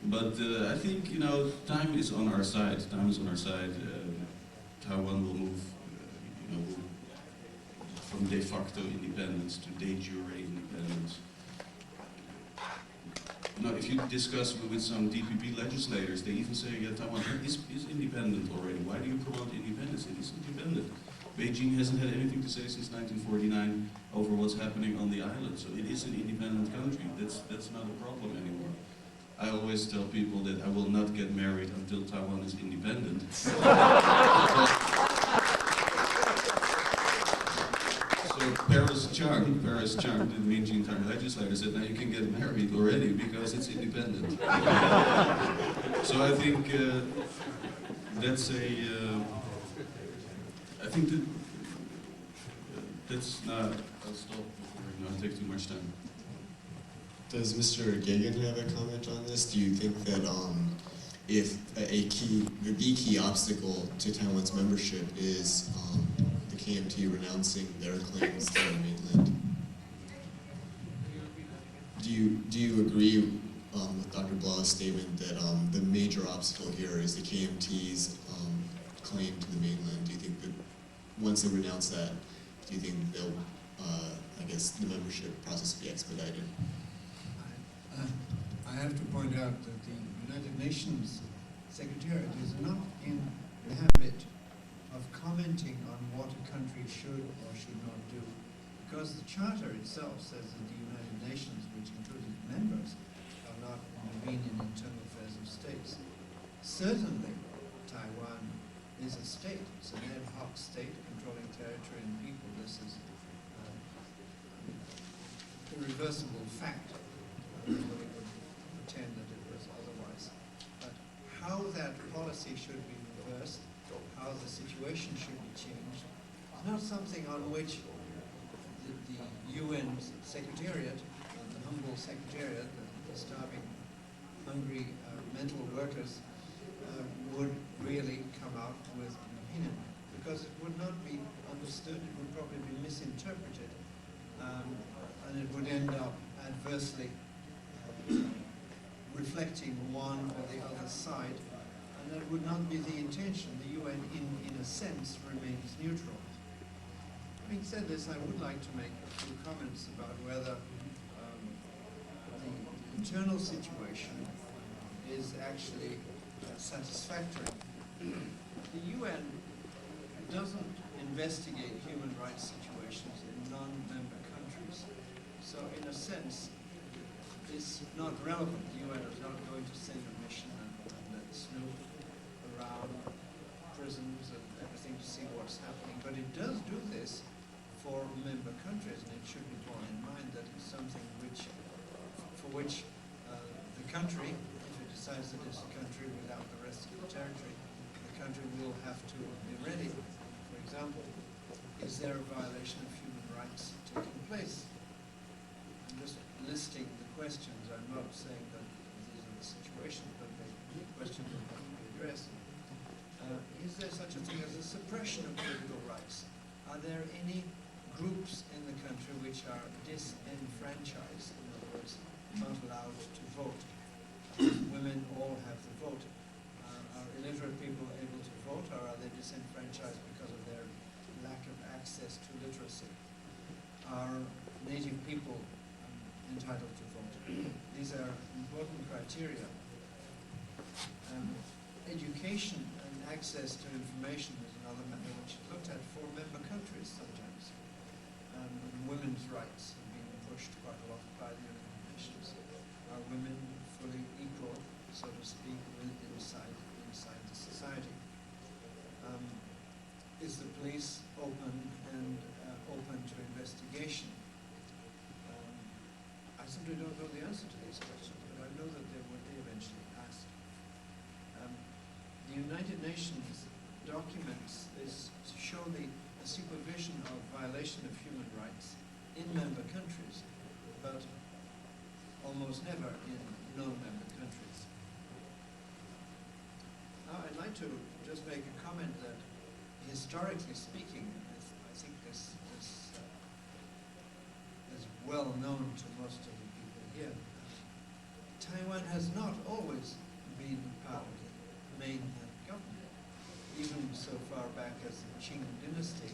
But I think, you know, time is on our side. Time is on our side. Taiwan will move, you know, from de facto independence to de jure independence. You know, if you discuss with some DPP legislators, they even say, yeah, Taiwan is independent already. Why do you promote independence? It is independent. Beijing hasn't had anything to say since 1949 over what's happening on the island, so it is an independent country. That's not a problem anymore. I always tell people that I will not get married until Taiwan is independent. So Paris Chung, the Minjintang legislator, said, now you can get married already because it's independent. So I think that's a, I think that that's not, I'll stop before I take too much time. Does Mr. Gagan have a comment on this? Do you think that if the key obstacle to Taiwan's membership is the KMT renouncing their claims to the mainland? Do you agree with Dr. Blau's statement that the major obstacle here is the KMT's claim to the mainland? Do you think that once they renounce that, do you think they'll, I guess, the membership process will be expedited? I have to point out that the United Nations Secretariat is not in the habit of commenting on what a country should or should not do, because the Charter itself says that the United Nations, which includes its members, are not intervene in internal affairs of states. Certainly, Taiwan is a state. It's an ad hoc state controlling territory and people. This is irreversible fact. Nobody would pretend that it was otherwise. But how that policy should be reversed, how the situation should be changed, is not something on which the UN Secretariat, the humble Secretariat, the starving, hungry mental workers, would really come out with an opinion, because it would not be understood, it would probably be misinterpreted, and it would end up adversely reflecting one or the other side, and that would not be the intention. The UN, in a sense, remains neutral. Having said this, I would like to make a few comments about whether the internal situation is actually satisfactory. The UN doesn't investigate human rights situations in non-member countries, so in a sense, it's not relevant. The UN is not going to send a mission and snoop around prisons and everything to see what's happening. But it does do this for member countries, and it should be borne in mind that it's something for which the country, if it decides that it's a country without the rest of the territory, the country will have to be ready. For example, is there a violation of human rights taking place? I'm just listing the questions. I'm not saying that these are the situations, but the question will have to be addressed. Is there such a thing as a suppression of political rights? Are there any groups in the country which are disenfranchised, in other words, not allowed to vote? Women all have the vote. Are illiterate people able to vote, or are they disenfranchised because of their lack of access to literacy? Are native people entitled to vote? These are important criteria. Education and access to information is another matter which is looked at for member countries sometimes. rights have been pushed quite a lot by the United Nations. Are women fully equal, so to speak, inside the society? Is the police open to investigation? I simply don't know the answer to these questions, but I know that they will be eventually asked. The United Nations documents this to show the supervision of violation of human rights in member countries, but almost never in non-member countries. Now I'd like to just make a comment that historically speaking, I think this is well known to most of the people here. Taiwan has not always been part of the mainland government, even so far back as the Qing dynasty.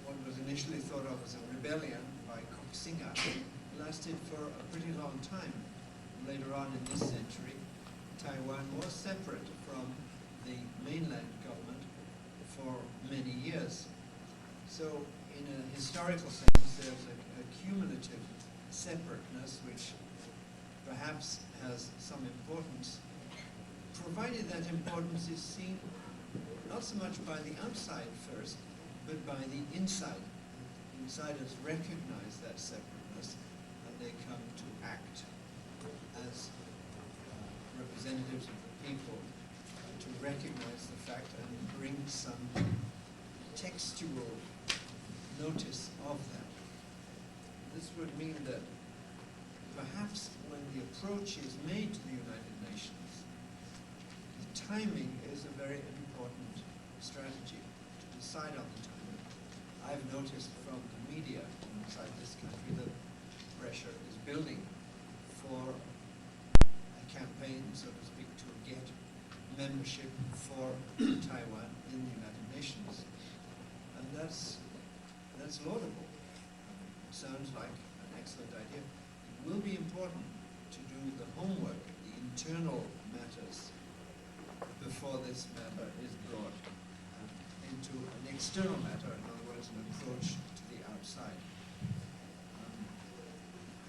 What was initially thought of as a rebellion by Koxinga lasted for a pretty long time. Later on in this century, Taiwan was separate from the mainland government for many years. So in a historical sense, there's a cumulative separateness which perhaps has some importance, provided that importance is seen not so much by the outside first, but by the inside. Insiders recognize that separateness and they come to act as representatives of the people to recognize the fact and bring some textual notice of that. This would mean that perhaps when the approach is made to the United Nations, the timing is a very important strategy to decide on the timing. I've noticed from the media inside this country that pressure is building for a campaign, so to speak, to get membership for Taiwan in the United Nations. And that's laudable. It sounds like an excellent idea. It will be important to do the homework, the internal matters, before this matter is brought into an external matter, in other words, an approach to the outside.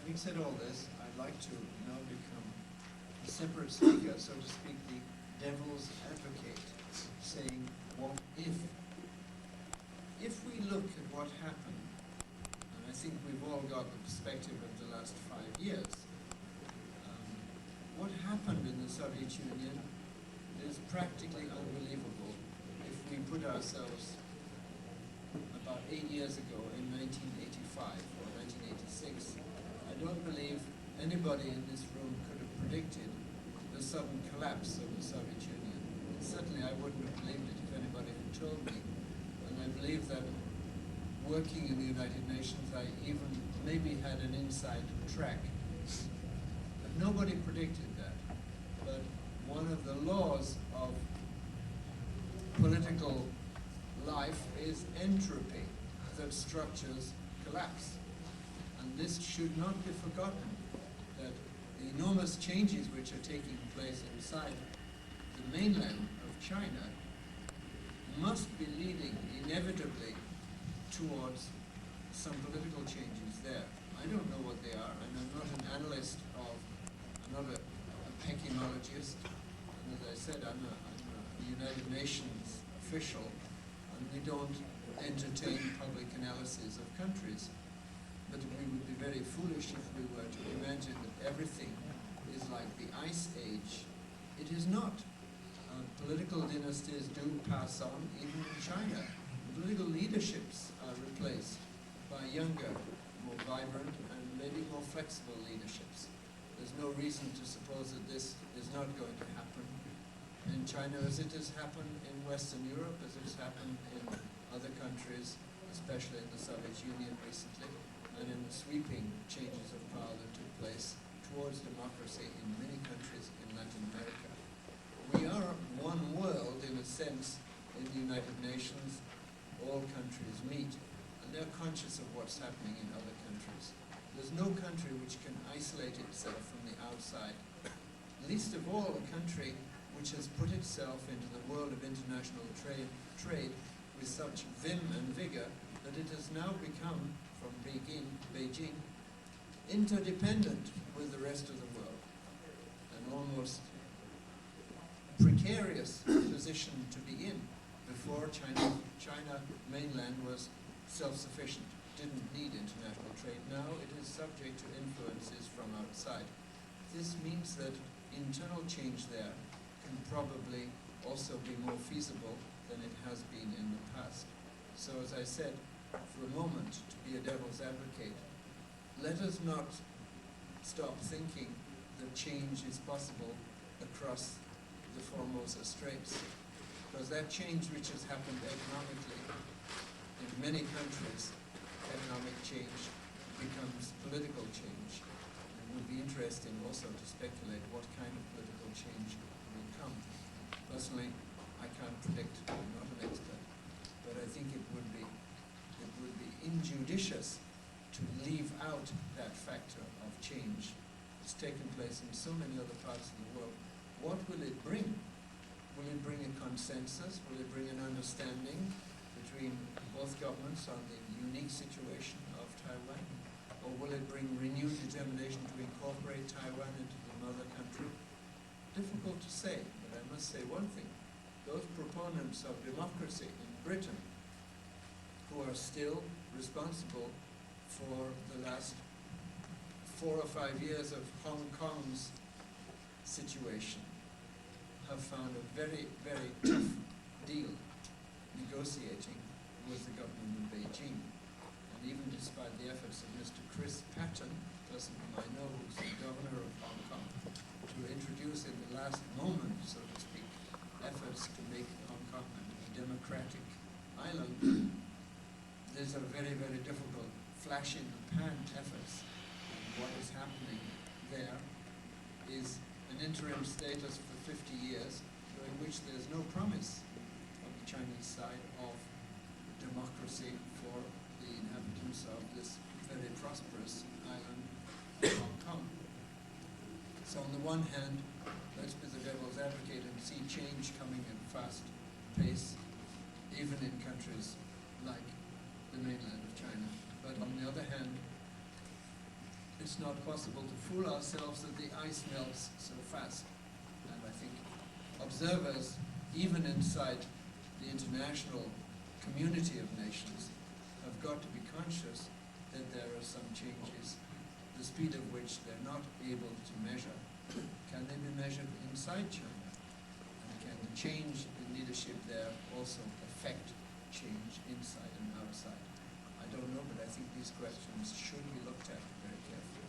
Having said all this, I'd like to now become a separate speaker, so to speak, the devil's advocate, saying, what if? If we look at what happened, and I think we've all got the perspective of the last 5 years, what happened in the Soviet Union is practically unbelievable if we put ourselves about 8 years ago in 1985 or 1986. I don't believe anybody in this room could have predicted the sudden collapse of the Soviet Union. And certainly I wouldn't have believed it if anybody had told me. And I believe that working in the United Nations, I even maybe had an inside track. But nobody predicted that. But one of the laws of political life is entropy, that structures collapse. And this should not be forgotten, that the enormous changes which are taking place inside the mainland of China must be leading inevitably towards some political changes there. I don't know what they are, and I'm not an analyst I'm not a pekinologist. And as I said, I'm a United Nations official, and we don't entertain public analysis of countries. But we would be very foolish if we were to imagine that everything is like the Ice Age. It is not. Political dynasties do pass on, even in China. Political leaderships are replaced by younger, more vibrant, and maybe more flexible leaderships. There's no reason to suppose that this is not going to happen in China as it has happened in Western Europe, as it has happened in other countries, especially in the Soviet Union recently, and in the sweeping changes of power that took place towards democracy in many countries in Latin America. We are one world, in a sense, in the United Nations. All countries meet, and they're conscious of what's happening in other countries. There's no country which can isolate itself from the outside, least of all a country which has put itself into the world of international trade with such vim and vigor that it has now become from Beijing, interdependent with the rest of the world, an almost precarious position to be in before China mainland was self-sufficient, didn't need international trade. Now it is subject to influences from outside. This means that internal change there can probably also be more feasible than it has been in the past. So as I said, for a moment, to be a devil's advocate, let us not stop thinking that change is possible across the Formosa Straits, because that change which has happened economically in many countries, economic change becomes political change. It would be interesting also to speculate what kind of political change will come. Personally, I can't predict, I'm not an expert, but I think it would be injudicious to leave out that factor of change. It's taken place in so many other parts of the world. What will it bring? Will it bring a consensus? Will it bring an understanding between both governments on the unique situation of Taiwan? Or will it bring renewed determination to incorporate Taiwan into the mother country? Difficult to say, but I must say one thing. Those proponents of democracy in Britain, who are still responsible for the last 4 or 5 years of Hong Kong's situation, have found a very, very tough deal negotiating with the government of Beijing. And even despite the efforts of Mr. Chris Patten, a person whom I know who's the governor of Hong Kong, to introduce in the last moment, so to speak, efforts to make Hong Kong a democratic island, these are very, very difficult flash-in-the-pan efforts. And what is happening there is an interim status for 50 years, during which there's no promise on the Chinese side of democracy for the inhabitants of this very prosperous island, Hong Kong. So on the one hand, let's be the devil's advocate and see change coming at a fast pace, even in countries like the mainland of China. But on the other hand, it's not possible to fool ourselves that the ice melts so fast. And I think observers, even inside the international community of nations, have got to be conscious that there are some changes, the speed of which they're not able to measure. Can they be measured inside China? And can the change in leadership there also affect change inside and outside? I don't know, but I think these questions should be looked at very carefully.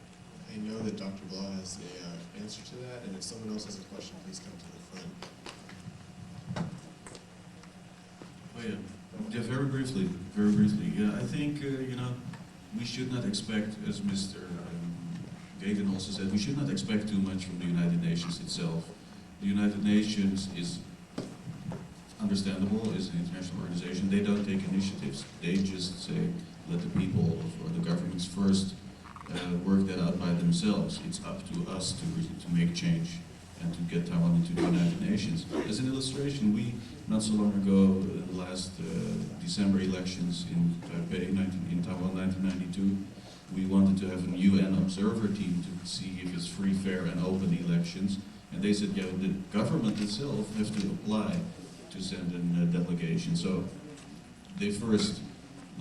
I know that Dr. Blau has an answer to that, and if someone else has a question, please come to the front. Oh yeah. Yeah, very briefly. Yeah, I think we should not expect, as Mr. Gagan also said, we should not expect too much from the United Nations itself. The United Nations is understandable, is an international organization. They don't take initiatives. They just say, let the people or the governments first work that out by themselves. It's up to us to make change and to get Taiwan into the United Nations. As an illustration, we, not so long ago, the last December elections in Taipei, in Taiwan 1992, we wanted to have a UN observer team to see if it's free, fair, and open elections. And they said, yeah, the government itself has to apply to send in a delegation. So they first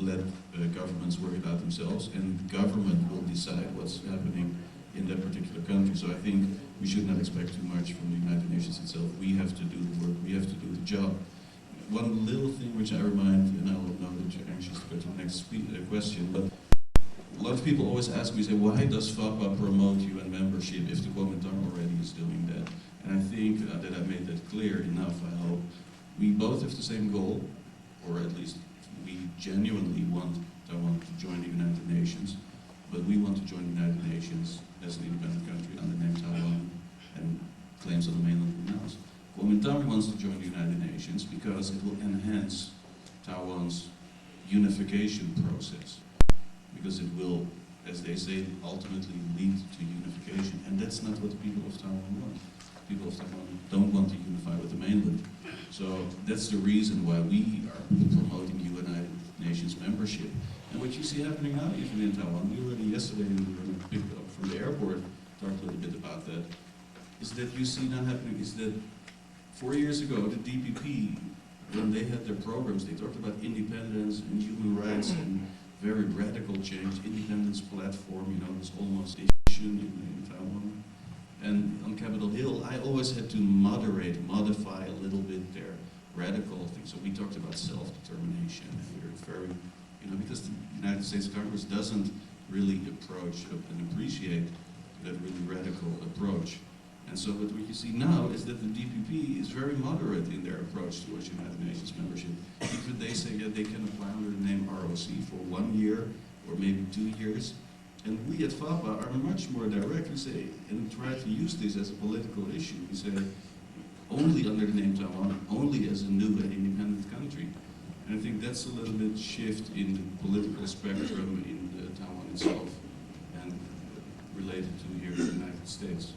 let governments work it out themselves, and government will decide what's happening in that particular country. So I think we should not expect too much from the United Nations itself. We have to do the work, we have to do the job. One little thing which I remind, and I will know that you're anxious to go to the next question, but a lot of people always ask me, say, why does FAPA promote UN membership if the Kuomintang already is doing that? And I think that I made that clear enough, I hope. We both have the same goal, or at least we genuinely want Taiwan to join the United Nations, but we want to join the United Nations as an independent country under the name Taiwan and claims on the mainland pronounce. Kuomintang wants to join the United Nations because it will enhance Taiwan's unification process, because it will, as they say, ultimately lead to unification, and that's not what the people of Taiwan want. People of Taiwan don't want to unify with the mainland. So that's the reason why we are promoting United Nations membership. And what you see happening now, even in Taiwan, we already yesterday when we picked up from the airport, talked a little bit about that, is that you see now happening is that 4 years ago, the DPP, when they had their programs, they talked about independence and human rights and very radical change, independence platform, you know, this almost nation in Taiwan. And on Capitol Hill, I always had to modify a little bit their radical things. So we talked about self-determination, and we're very, you know, because the United States Congress doesn't really approach and appreciate that really radical approach. And so what you see now is that the DPP is very moderate in their approach towards United Nations membership. Even they say that they can apply under the name ROC for 1 year or maybe 2 years. And we at FAPA are much more direct. We say, and try to use this as a political issue. We say, only under the name Taiwan, only as a new and independent country. And I think that's a little bit shift in the political spectrum in Taiwan itself and related to here in the United States.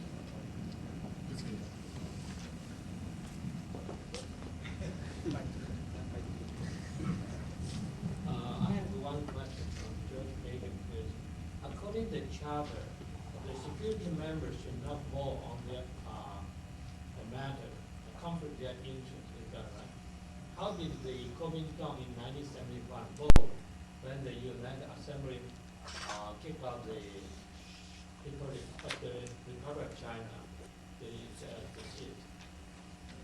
I have one question from George Megan, please. According to the charter, the security members should not vote on the matter, the conflict of their interest, is that right? How did the Kuomintang in 1975 vote when the United Assembly kicked out the Republic of China, the seat?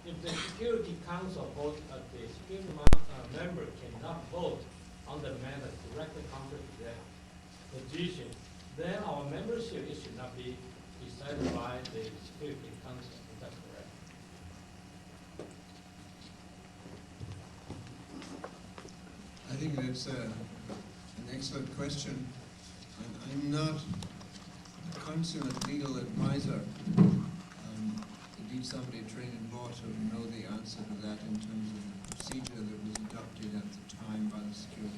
If the Security Council votes, the security member cannot vote on the matter directly conflict with their position, then our membership it should not be decided by the Security Council. Is that correct? I think that's an excellent question. I'm not a consummate legal advisor. I need somebody trained in law to know the answer to that in terms of the procedure that was adopted at the time by the Security